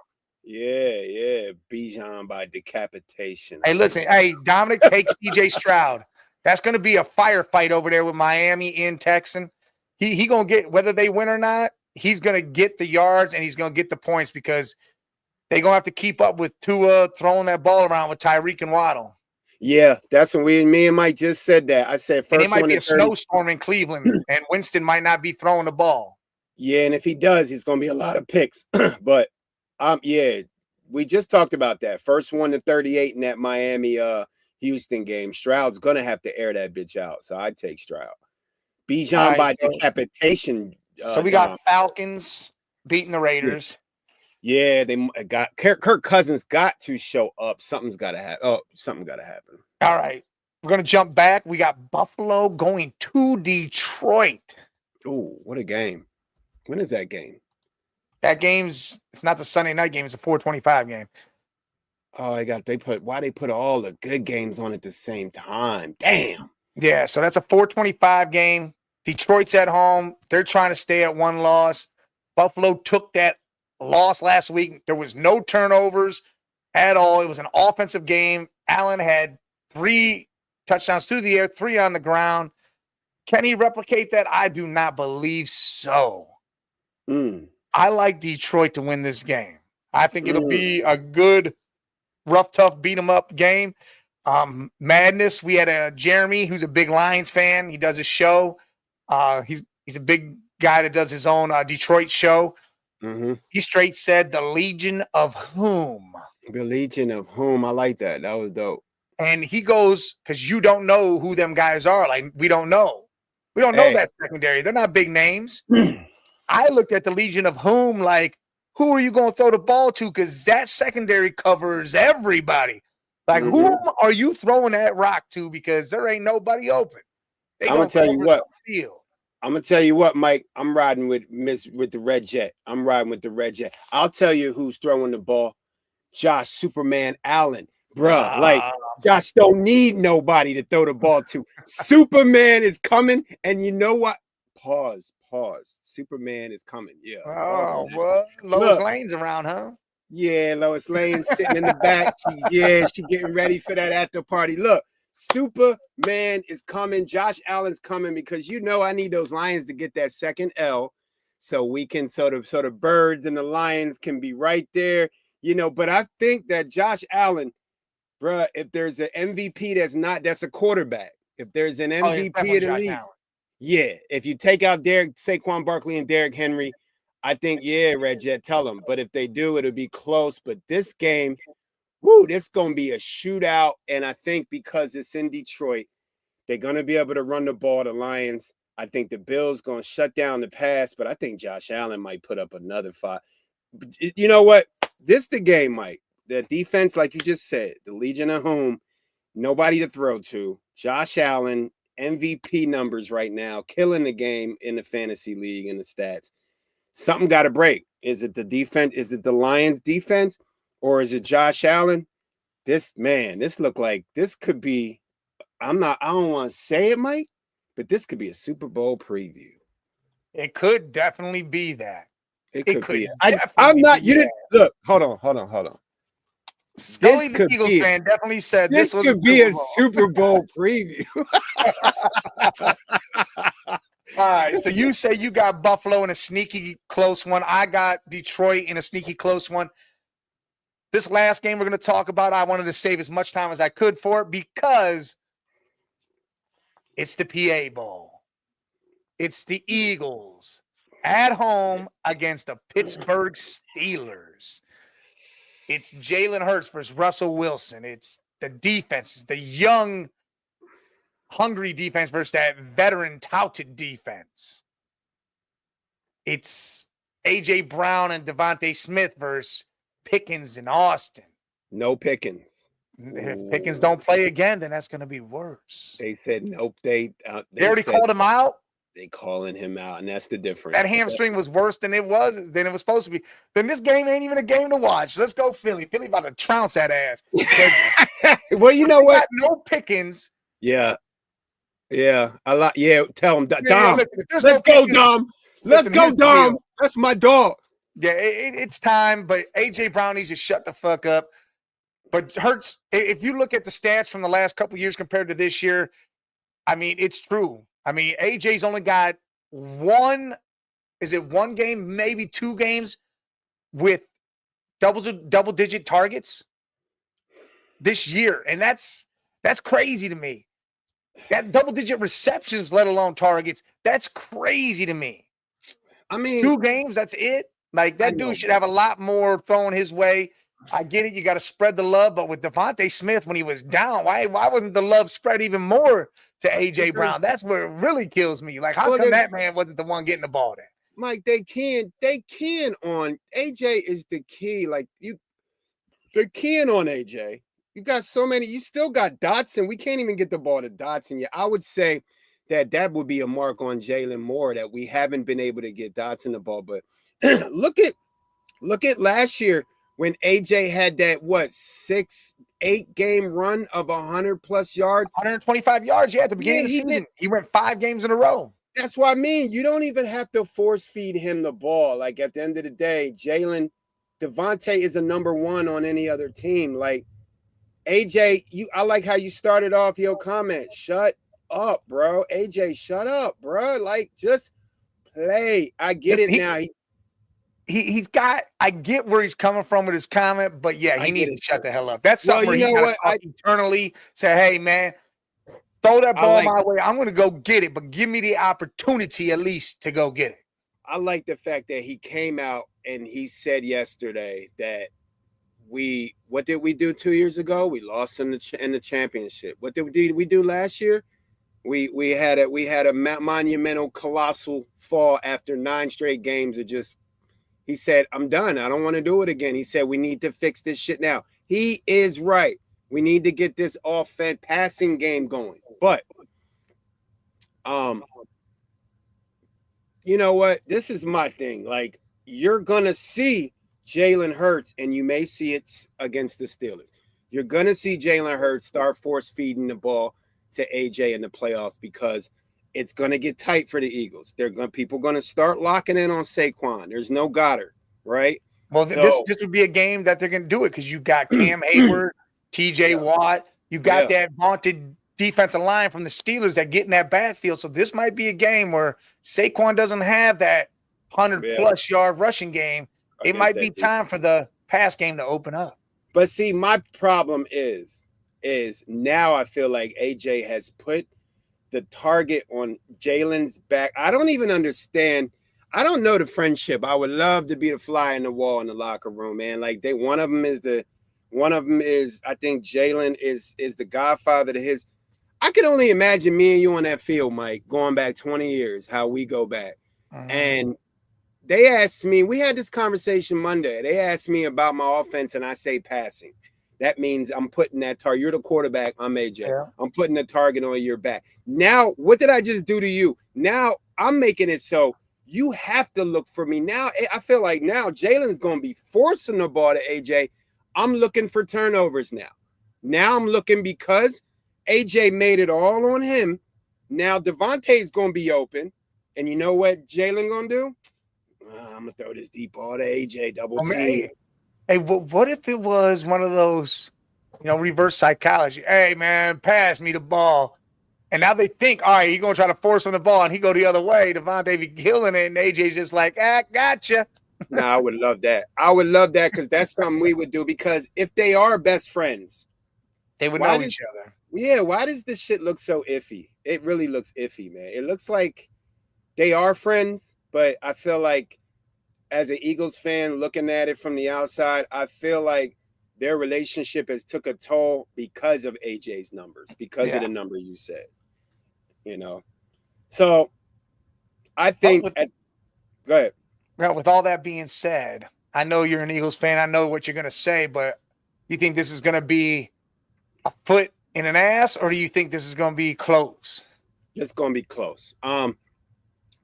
Yeah. Bijan by decapitation. Hey, listen. Hey, Dominic takes CJ Stroud. That's going to be a firefight over there with Miami in Texan. He going to get, whether they win or not, he's going to get the yards and he's going to get the points because they're going to have to keep up with Tua throwing that ball around with Tyreek and Waddle. Yeah, that's when me and Mike just said that. I said first, and it might be a snowstorm in Cleveland, and Winston might not be throwing the ball. Yeah, and if he does, it's going to be a lot of picks. But yeah, we just talked about that. First 1-38 in that Miami Houston game. Stroud's going to have to air that bitch out, so I'd take Stroud. Bijan by decapitation. So we got Falcons beating the Raiders. Yeah, they got Kirk Cousins got to show up. Something's got to happen. Oh, something got to happen. All right. We're going to jump back. We got Buffalo going to Detroit. Oh, what a game. When is that game? That game's, it's not the Sunday night game. It's a 4:25 game. Oh, why they put all the good games on at the same time? Damn. Yeah, so that's a 4:25 game. Detroit's at home. They're trying to stay at 1 loss. Buffalo took that loss last week. There was no turnovers at all. It was an offensive game. Allen had 3 touchdowns through the air, 3 on the ground. Can he replicate that? I do not believe so. I like Detroit to win this game. I think it'll be a good, rough, tough, beat-em-up game. Madness, we had a Jeremy who's a big Lions fan. He does his show. He's a big guy that does his own Detroit show. He straight said the Legion of Whom. The Legion of Whom. I like that. That was dope. And he goes, because you don't know who them guys are. Like, we don't know. We don't know that secondary. They're not big names. I looked at the Legion of Whom like, who are you going to throw the ball to? Because that secondary covers everybody. Like, whom are you throwing that rock to? Because there ain't nobody open. I'm going to tell you what. I'm going to tell you what, Mike. I'm riding with the Red Jet. I'm riding with the Red Jet. I'll tell you who's throwing the ball. Josh Superman Allen. Bruh, like, Josh don't need nobody to throw the ball to. Superman is coming, and you know what? Pause. Superman is coming. Yeah. Oh, well, Lois Lane's around, huh? Yeah, Lois Lane's sitting in the back. She getting ready for that after party. Look, Superman is coming. Josh Allen's coming because I need those Lions to get that second L so we can sort of birds and the Lions can be right there, but I think that Josh Allen, bruh, if there's an MVP that's a quarterback, if there's an MVP of the league, yeah, if you take out Saquon Barkley and Derrick Henry, I think, Red Jet, tell them. But if they do, it'll be close. But this game, this is going to be a shootout. And I think because it's in Detroit, they're going to be able to run the ball, the Lions. I think the Bills going to shut down the pass, but I think Josh Allen might put up another 5. You know what? This the game, Mike. The defense, like you just said, the Legion of Whom, nobody to throw to. Josh Allen, MVP numbers right now, killing the game in the fantasy league and the stats. Something got to break. Is it the defense? Is it the Lions defense? Or is it Josh Allen? This look like this could be, I don't want to say it, Mike, but this could be a Super Bowl preview. It could definitely be that. It could be. I'm not, you didn't, look, hold on. Scully, the Eagles fan, definitely said this could be a Super Bowl preview. All right, so you say you got Buffalo in a sneaky close one. I got Detroit in a sneaky close one. This last game we're going to talk about, I wanted to save as much time as I could for it because it's the PA Bowl. It's the Eagles at home against the Pittsburgh Steelers. It's Jalen Hurts versus Russell Wilson. It's the defense, the young, hungry defense versus that veteran, touted defense. It's A.J. Brown and Devontae Smith versus Pickens and Austin. No Pickens. If Pickens don't play again, then that's going to be worse. They said nope. They already called him out. They calling him out, and that's the difference. That hamstring was worse than it was supposed to be. Then this game ain't even a game to watch. Let's go Philly. Philly about to trounce that ass. Well, you know what? No Pickens. Yeah. A lot. Yeah. Tell him, Dom. Let's go, Dom. Let's go, Dom. That's my dog. Yeah, it's time. But AJ Brown needs to shut the fuck up. But Hurts, if you look at the stats from the last couple of years compared to this year, I mean, it's true. I mean, AJ's only got one game, maybe 2 games with double-digit targets this year. And that's crazy to me. That double-digit receptions, let alone targets, that's crazy to me. I mean, 2 games, that's it. Like, that dude should have a lot more thrown his way. I get it. You got to spread the love. But with Devontae Smith, when he was down, why wasn't the love spread even more to A.J. Brown? That's what really kills me. Like, how come that man wasn't the one getting the ball there? Mike, they can on A.J. is the key. Like, they're keying on A.J. You got so many. You still got Dotson. We can't even get the ball to Dotson yet. I would say that would be a mark on Jalen Moore that we haven't been able to get Dotson the ball. But look at last year. When AJ had that 6-8 game run of 100+ yards, 125 yards, at the beginning of the season, he went 5 games in a row. That's what I mean. You don't even have to force feed him the ball. Like at the end of the day, Devontae is a number 1 on any other team. Like AJ, I like how you started off your comment. Shut up, bro. AJ, shut up, bro. Like just play. I get it now. He's got, I get where he's coming from with his comment, but yeah, he needs to shut the hell up. That's something where you got to talk internally, say, hey, man, throw that ball my way. I'm going to go get it, but give me the opportunity at least to go get it. I like the fact that he came out and he said yesterday that what did we do 2 years ago? We lost in the championship. What did we do last year? We had a monumental, colossal fall after 9 straight games of just. He said, I'm done. I don't want to do it again. He said, we need to fix this shit now. He is right. We need to get this offense passing game going. But, you know what? This is my thing. Like, you're going to see Jalen Hurts, and you may see it against the Steelers. You're going to see Jalen Hurts start force feeding the ball to AJ in the playoffs because it's going to get tight for the Eagles. People going to start locking in on Saquon. There's no Goddard, right? Well, this would be a game that they're going to do it because you got Cam Hayward, TJ Watt. You got that vaunted defensive line from the Steelers that get in that backfield. So this might be a game where Saquon doesn't have that 100-plus yard rushing game. It might be time for the pass game to open up. But see, my problem is now I feel like AJ has put the target on Jalen's back. I don't even understand. I don't know the friendship. I would love to be the fly in the wall in the locker room, man. Like one of them is I think Jalen is the godfather to his. I could only imagine me and you on that field, Mike, going back 20 years, how we go back. And they asked me, we had this conversation Monday. They asked me about my offense, and I say passing. That means I'm putting that target. You're the quarterback. I'm AJ. Yeah. I'm putting the target on your back. Now, what did I just do to you? Now I'm making it so you have to look for me. Now, I feel like now Jalen's going to be forcing the ball to AJ. I'm looking for turnovers now. Now I'm looking because AJ made it all on him. Now Devontae's going to be open. And you know what Jalen going to do? I'm going to throw this deep ball to AJ, double team. Hey, what if it was one of those, reverse psychology? Hey, man, pass me the ball. And now they think, all right, you're going to try to force on the ball, and he go the other way. Devontae be killing it, and AJ's just like, gotcha. No, I would love that. I would love that because that's something we would do. Because if they are best friends, they would know each other. Yeah, why does this shit look so iffy? It really looks iffy, man. It looks like they are friends, but I feel like as an Eagles fan looking at it from the outside, I feel like their relationship has took a toll because of AJ's numbers, because of the number you said. So I think go ahead. Well, with all that being said, I know you're an Eagles fan. I know what you're going to say, but you think this is going to be a foot in an ass, or do you think this is going to be close? It's going to be close.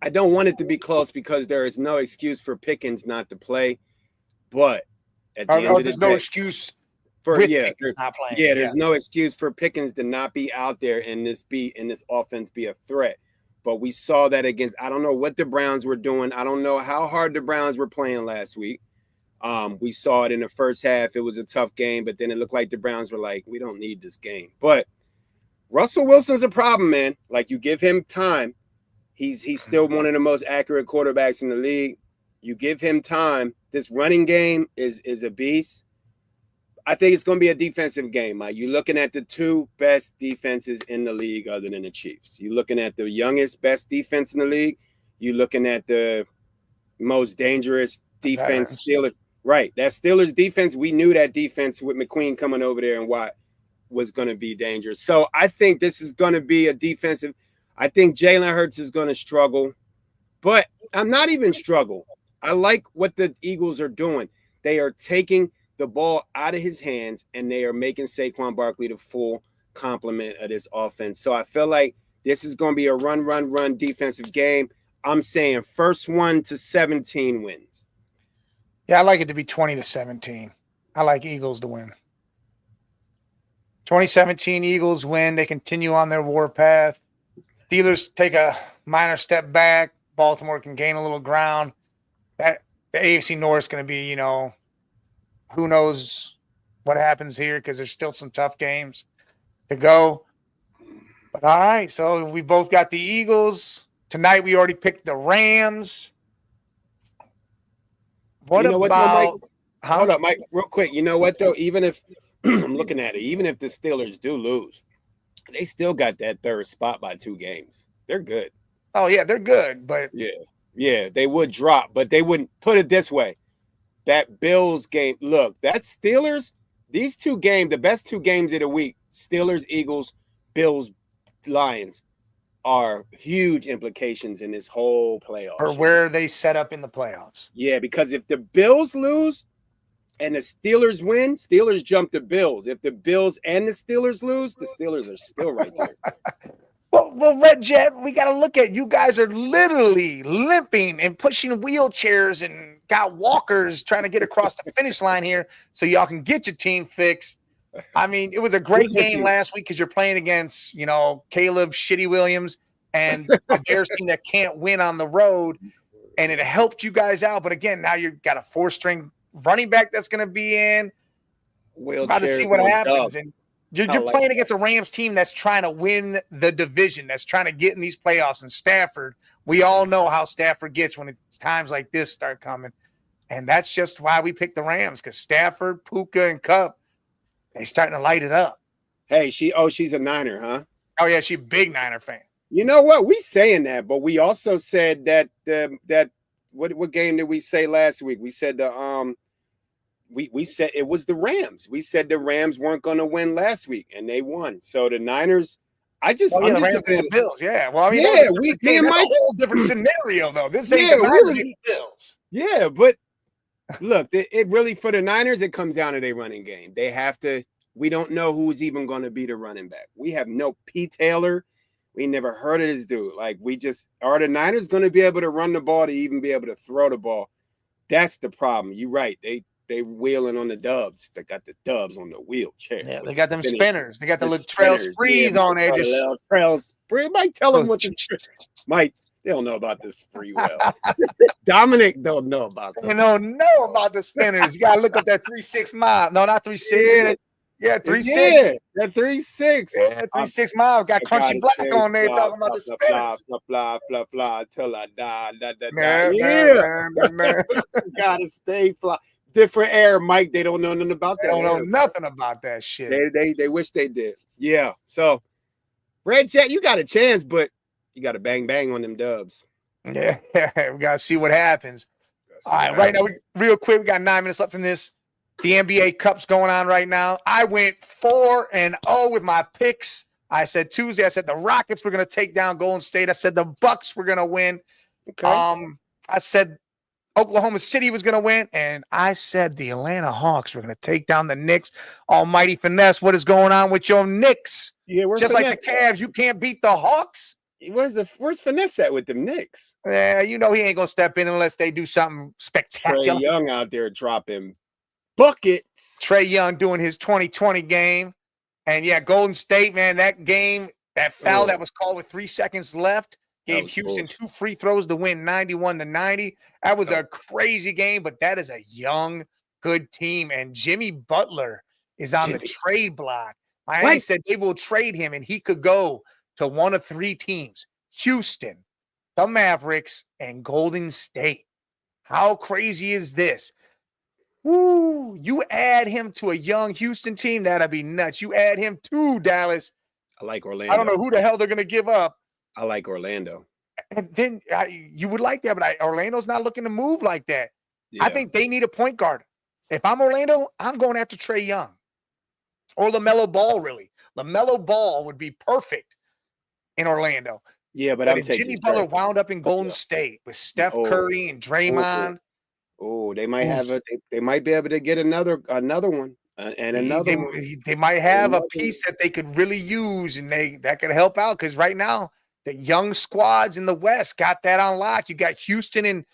I don't want it to be close because there is no excuse for Pickens not to play. But at the end of the there's day, no excuse for Pickens not playing. Yeah, there's no excuse for Pickens to not be out there and this offense be a threat. But we saw that against, I don't know what the Browns were doing. I don't know how hard the Browns were playing last week. We saw it in the first half. It was a tough game, but then it looked like the Browns were like, we don't need this game. But Russell Wilson's a problem, man. Like, you give him time. He's still one of the most accurate quarterbacks in the league. You give him time. This running game is a beast. I think it's going to be a defensive game, Mike. You're looking at the two best defenses in the league other than the Chiefs. You're looking at the youngest, best defense in the league. You're looking at the most dangerous defense. Steelers. Right. That Steelers defense, we knew that defense with McQueen coming over there and Watt was going to be dangerous. So I think this is going to be a defensive. I think Jalen Hurts is going to struggle, but I'm not even struggle. I like what the Eagles are doing. They are taking the ball out of his hands, and they are making Saquon Barkley the full complement of this offense. So I feel like this is going to be a run defensive game. I'm saying first 1 to 17 wins. Yeah, I like it to be 20-17. I like Eagles to win. 2017 Eagles win. They continue on their warpath. Steelers take a minor step back. Baltimore can gain a little ground. That the AFC North is going to be, who knows what happens here because there's still some tough games to go. But all right, so we both got the Eagles. Tonight we already picked the Rams. What Mike? Hold up, Mike, real quick. You know what, though? Even if I'm looking at it, even if the Steelers do lose, they still got that third spot by 2 games. They're good. Oh, yeah, they're good. But yeah, they would drop, but they wouldn't. Put it this way. That Bills game, look, that Steelers, these 2 games, the best 2 games of the week, Steelers, Eagles, Bills, Lions, are huge implications in this whole playoff. Or where they set up in the playoffs. Yeah, because if the Bills lose and the Steelers win, Steelers jump the Bills. If the Bills and the Steelers lose, the Steelers are still right there. Well, Red Jet, we got to look at you guys are literally limping and pushing wheelchairs and got walkers trying to get across the finish line here so y'all can get your team fixed. I mean, it was a great game last week because you're playing against, Caleb Shitty Williams and a Bears team that can't win on the road, and it helped you guys out. But again, now you've got a 4-string running back that's going to be in. We're about to see what happens. And You're playing against a Rams team that's trying to win the division, that's trying to get in these playoffs. And Stafford, we all know how Stafford gets when it's times like this start coming. And that's just why we picked the Rams, because Stafford, Puka, and Kupp, they're starting to light it up. Hey, she's a Niner, huh? Oh, yeah, she's a big Niner fan. You know what? We saying that, but we also said that what game did we say last week? We said we said it was the Rams. We said the Rams weren't going to win last week, and they won. So the Niners, I'm just Rams and the Bills. Yeah, well, I mean, me and Mike, a whole different scenario though. This ain't the Niners and the Bills. Yeah, but look, it really for the Niners, it comes down to their running game. They have to. We don't know who's even going to be the running back. We have no P. Taylor. We never heard of this dude. Like, are the Niners going to be able to run the ball to even be able to throw the ball? That's the problem. You're right. They wheeling on the dubs. They got the dubs on the wheelchair. Yeah, they got them spinners. They got the Latrell Sprees on there. Latrell Spree. Mike, tell them what Mike, they don't know about this spree well. Dominic don't know about this. They don't know about the spinners. You got to look up that 3-6 mile. No, not 3-6. Yeah, 3-6. Yeah, that 3-6. Yeah, 3-6 mile. Got Crunchy Black on there talking about the spinners. Blah, till I die. Man. Gotta stay fly. Different air, Mike. They don't know nothing about that. They don't know nothing about that shit. They wish they did. Yeah. So, Red Jet, you got a chance, but you got to bang on them dubs. Yeah, we got to see what happens. All right, right now, real quick, we got 9 minutes left in this. The NBA Cup's going on right now. I went 4-0 with my picks. I said Tuesday, I said the Rockets were going to take down Golden State. I said the Bucks were going to win. Okay. I said Oklahoma City was going to win, and I said the Atlanta Hawks were going to take down the Knicks. Almighty Finesse, what is going on with your Knicks? Yeah, just like the Cavs, you can't beat the Hawks. Where's Finesse at with them Knicks? Yeah, you know he ain't going to step in unless they do something spectacular. Trae Young out there dropping buckets. Trae Young doing his 2020 game. And yeah, Golden State, man, that game, that foul that was called with 3 seconds left gave Houston 2 free throws to win 91-90. That was a crazy game, but that is a young, good team. And Jimmy Butler is on the trade block. Miami said they will trade him, and he could go to one of 3 teams: Houston, the Mavericks, and Golden State. How crazy is this? Woo! You add him to a young Houston team, that'd be nuts. You add him to Dallas. I like Orlando. I don't know who the hell they're going to give up. I like Orlando. And then you would like that, but Orlando's not looking to move like that. Yeah. I think they need a point guard. If I'm Orlando, I'm going after Trae Young or LaMelo Ball, really. LaMelo Ball would be perfect in Orlando. Yeah, but I'm taking Jimmy Butler wound up in Golden State with Steph Curry and Draymond. Oh, they might have they might be able to get another one. They might have a piece that they could really use, and that could help out, because right now the young squads in the West got that on lock. You got Houston and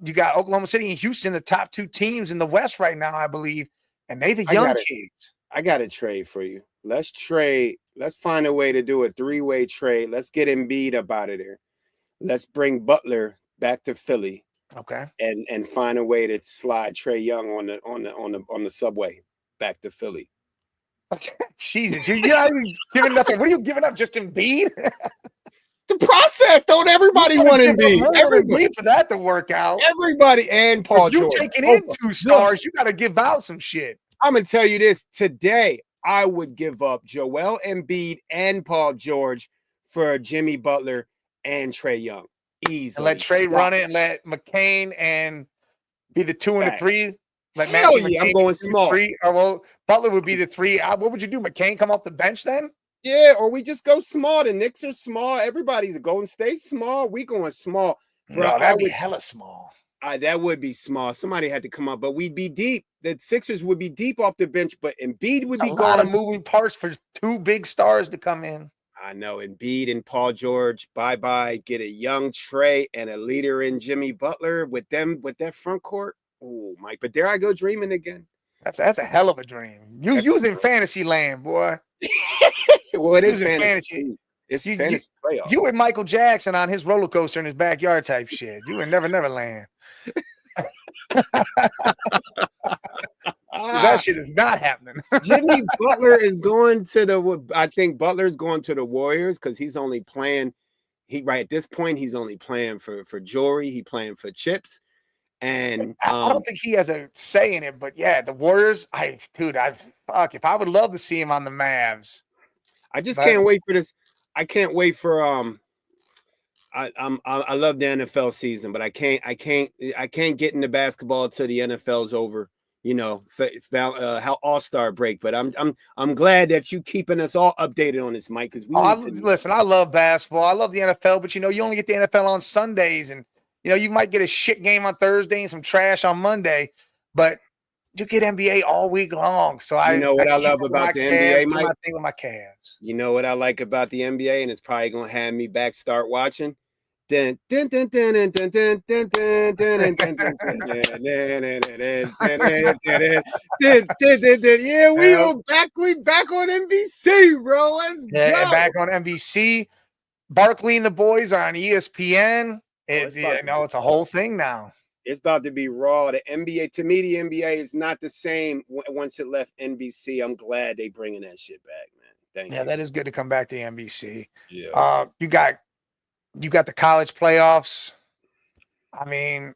you got Oklahoma City and Houston, the top 2 teams in the West right now, I believe, and they the young kids. I got a trade for you. Let's trade. Let's find a way to do a 3-way trade. Let's get Embiid up out of there. Let's bring Butler back to Philly. Okay. And find a way to slide Trae Young on the subway back to Philly. Okay. Jesus, you're not even giving nothing. What are you giving up? Just Embiid? The process. Don't everybody want Embiid? Everybody for that to work out. Everybody and Paul George. You taking in 2 stars, you got to give out some shit. I'm gonna tell you this today. I would give up Joel Embiid and Paul George for Jimmy Butler and Trae Young. Easily. And let Trae run it, and let McCain and be the 2 and the 3. Let Hell yeah, I'm going small. 3. Or well, Butler would be the 3. What would you do? McCain come off the bench then? Yeah, or we just go small. The Knicks are small. Everybody's Golden State small. We going small. Bro, no, that'd be hella small. That would be small. Somebody had to come up, but we'd be deep. The Sixers would be deep off the bench, but Embiid would be a lot of moving parts for 2 big stars to come in. I know. Embiid and Paul George, bye-bye. Get a young Trae and a leader in Jimmy Butler with that front court. Oh, Mike, but there I go dreaming again. That's a hell of a dream. You in fantasy land, boy. Well, it is fantasy. It's fantasy playoffs. You and Michael Jackson on his roller coaster in his backyard type shit. You in Never Land. That shit is not happening. Jimmy Butler is going to the. I think Butler's going to the Warriors because he's only playing. Right at this point, he's only playing for jewelry. He playing for chips, and I don't think he has a say in it. But yeah, the Warriors. Fuck. If I would love to see him on the Mavs. I just can't wait for this. I can't wait for I love the NFL season, but I can't get into basketball till the NFL's over. You know, how All-Star break. But I'm glad that you keeping us all updated on this, Mike. Because listen, I love basketball. I love the NFL, but you only get the NFL on Sundays, and you might get a shit game on Thursday and some trash on Monday, but you get NBA all week long. So I love about the NBA, Mike. My thing with my Cavs. You know what I like about the NBA, and it's probably gonna have me back start watching. Yeah, we on back. We back on NBC, bro. Let's go. Back on NBC. Barkley and the boys are on ESPN. It's a whole thing now. It's about to be raw. The NBA, to me, the NBA is not the same once it left NBC. I'm glad they bringing that shit back, man. Thank you. That is good to come back to NBC. Yeah. You got the college playoffs. I mean,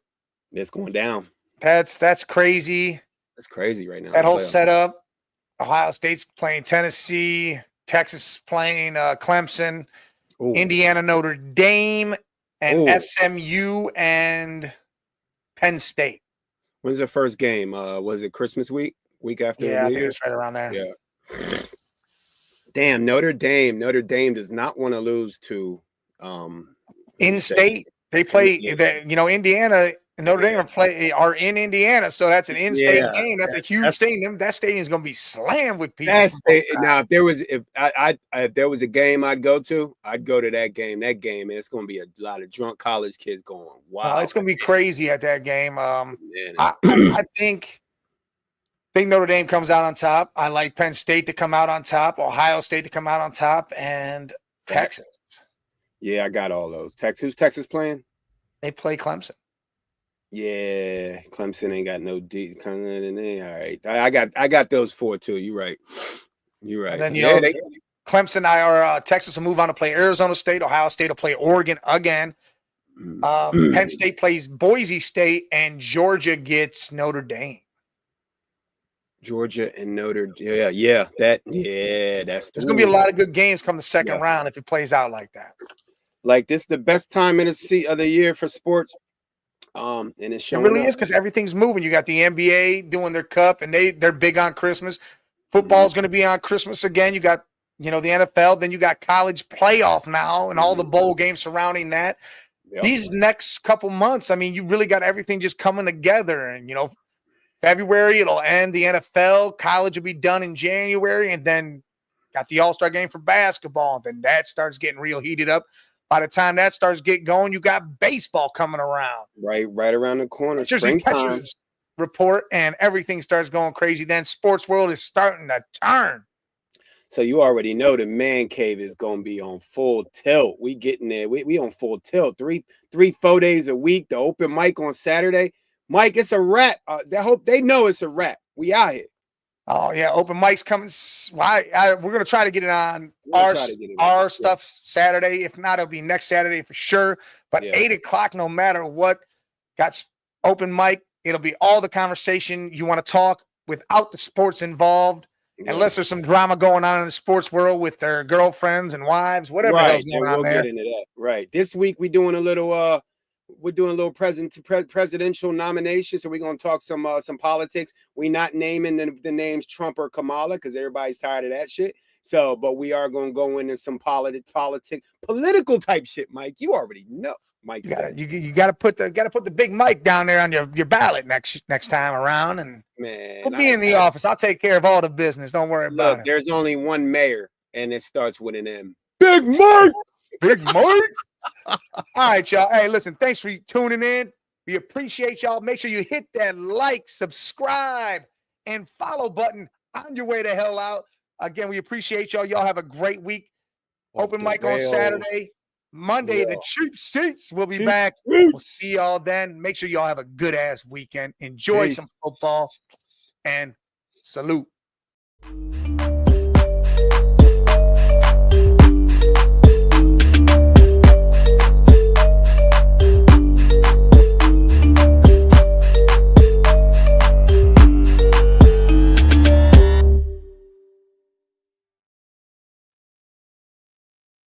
it's going down. That's crazy. That's crazy right now. That whole setup. Ohio State's playing Tennessee, Texas playing Clemson, Ooh. Indiana, Notre Dame, and SMU and Penn State. When's the first game? Was it Christmas week? Week after? Yeah, I think it's right around there. Yeah. Damn, Notre Dame. Notre Dame does not want to lose to in-state. They play. Indiana and Notre Dame are in Indiana, so that's an in-state game. That's a huge stadium. That stadium is going to be slammed with people. Now, if there was a game I'd go to that game. That game, it's going to be a lot of drunk college kids going. Wow, it's going to be crazy at that game. I think Notre Dame comes out on top. I like Penn State to come out on top, Ohio State to come out on top, and Texas. Yeah, I got all those. Who's Texas playing? They play Clemson. Yeah, Clemson ain't got no D. All right, I got those four too. You're right. And then Clemson, Texas will move on to play Arizona State. Ohio State will play Oregon again. Penn State plays Boise State, and Georgia gets Notre Dame. Georgia and Notre Dame. Yeah. There's gonna be a lot of good games come the second round if it plays out like that. Like this, the best time of the year for sports. And it's showing. It really is because everything's moving. You got the NBA doing their cup, and they're big on Christmas. Football's going to be on Christmas again. You got the NFL, then you got college playoff now, and all the bowl games surrounding that. Yep. These next couple months, I mean, you really got everything just coming together, and February it'll end the NFL. College will be done in January, and then got the All-Star game for basketball, and then that starts getting real heated up. By the time that starts getting going, you got baseball coming around. Right around the corner. Pitchers report, and everything starts going crazy. Then sports world is starting to turn. So you already know the man cave is going to be on full tilt. We getting there. We on full tilt. 4 days a week. The open mic on Saturday. Mike, it's a wrap. They know it's a wrap. We out here. Oh, yeah. Open mic's coming. We're going to try to get it on our stuff Saturday. If not, it'll be next Saturday for sure. But 8 o'clock, no matter what, got open mic. It'll be all the conversation you want to talk without the sports involved. Yeah. Unless there's some drama going on in the sports world with their girlfriends and wives, whatever else going on there. Get into that. Right. This week, we're doing a little presidential nomination, so we're gonna talk some politics. We're not naming the names Trump or Kamala because everybody's tired of that shit. So, but we are gonna go into some political type shit, Mike. You already know, Mike. You got to put the big mic down there on your ballot next time around, and we'll be in the office. I'll take care of all the business. Don't worry about it. There's only one mayor, and it starts with an M. Big Mike. Big Mike. All right, y'all. Hey, listen, thanks for tuning in. We appreciate y'all. Make sure you hit that like, subscribe, and follow button on your way the hell out. Again, we appreciate y'all. Y'all have a great week. Open mic on Saturday. Monday, the cheap seats will be back. We'll see y'all then. Make sure y'all have a good-ass weekend. Enjoy some football, and Salute.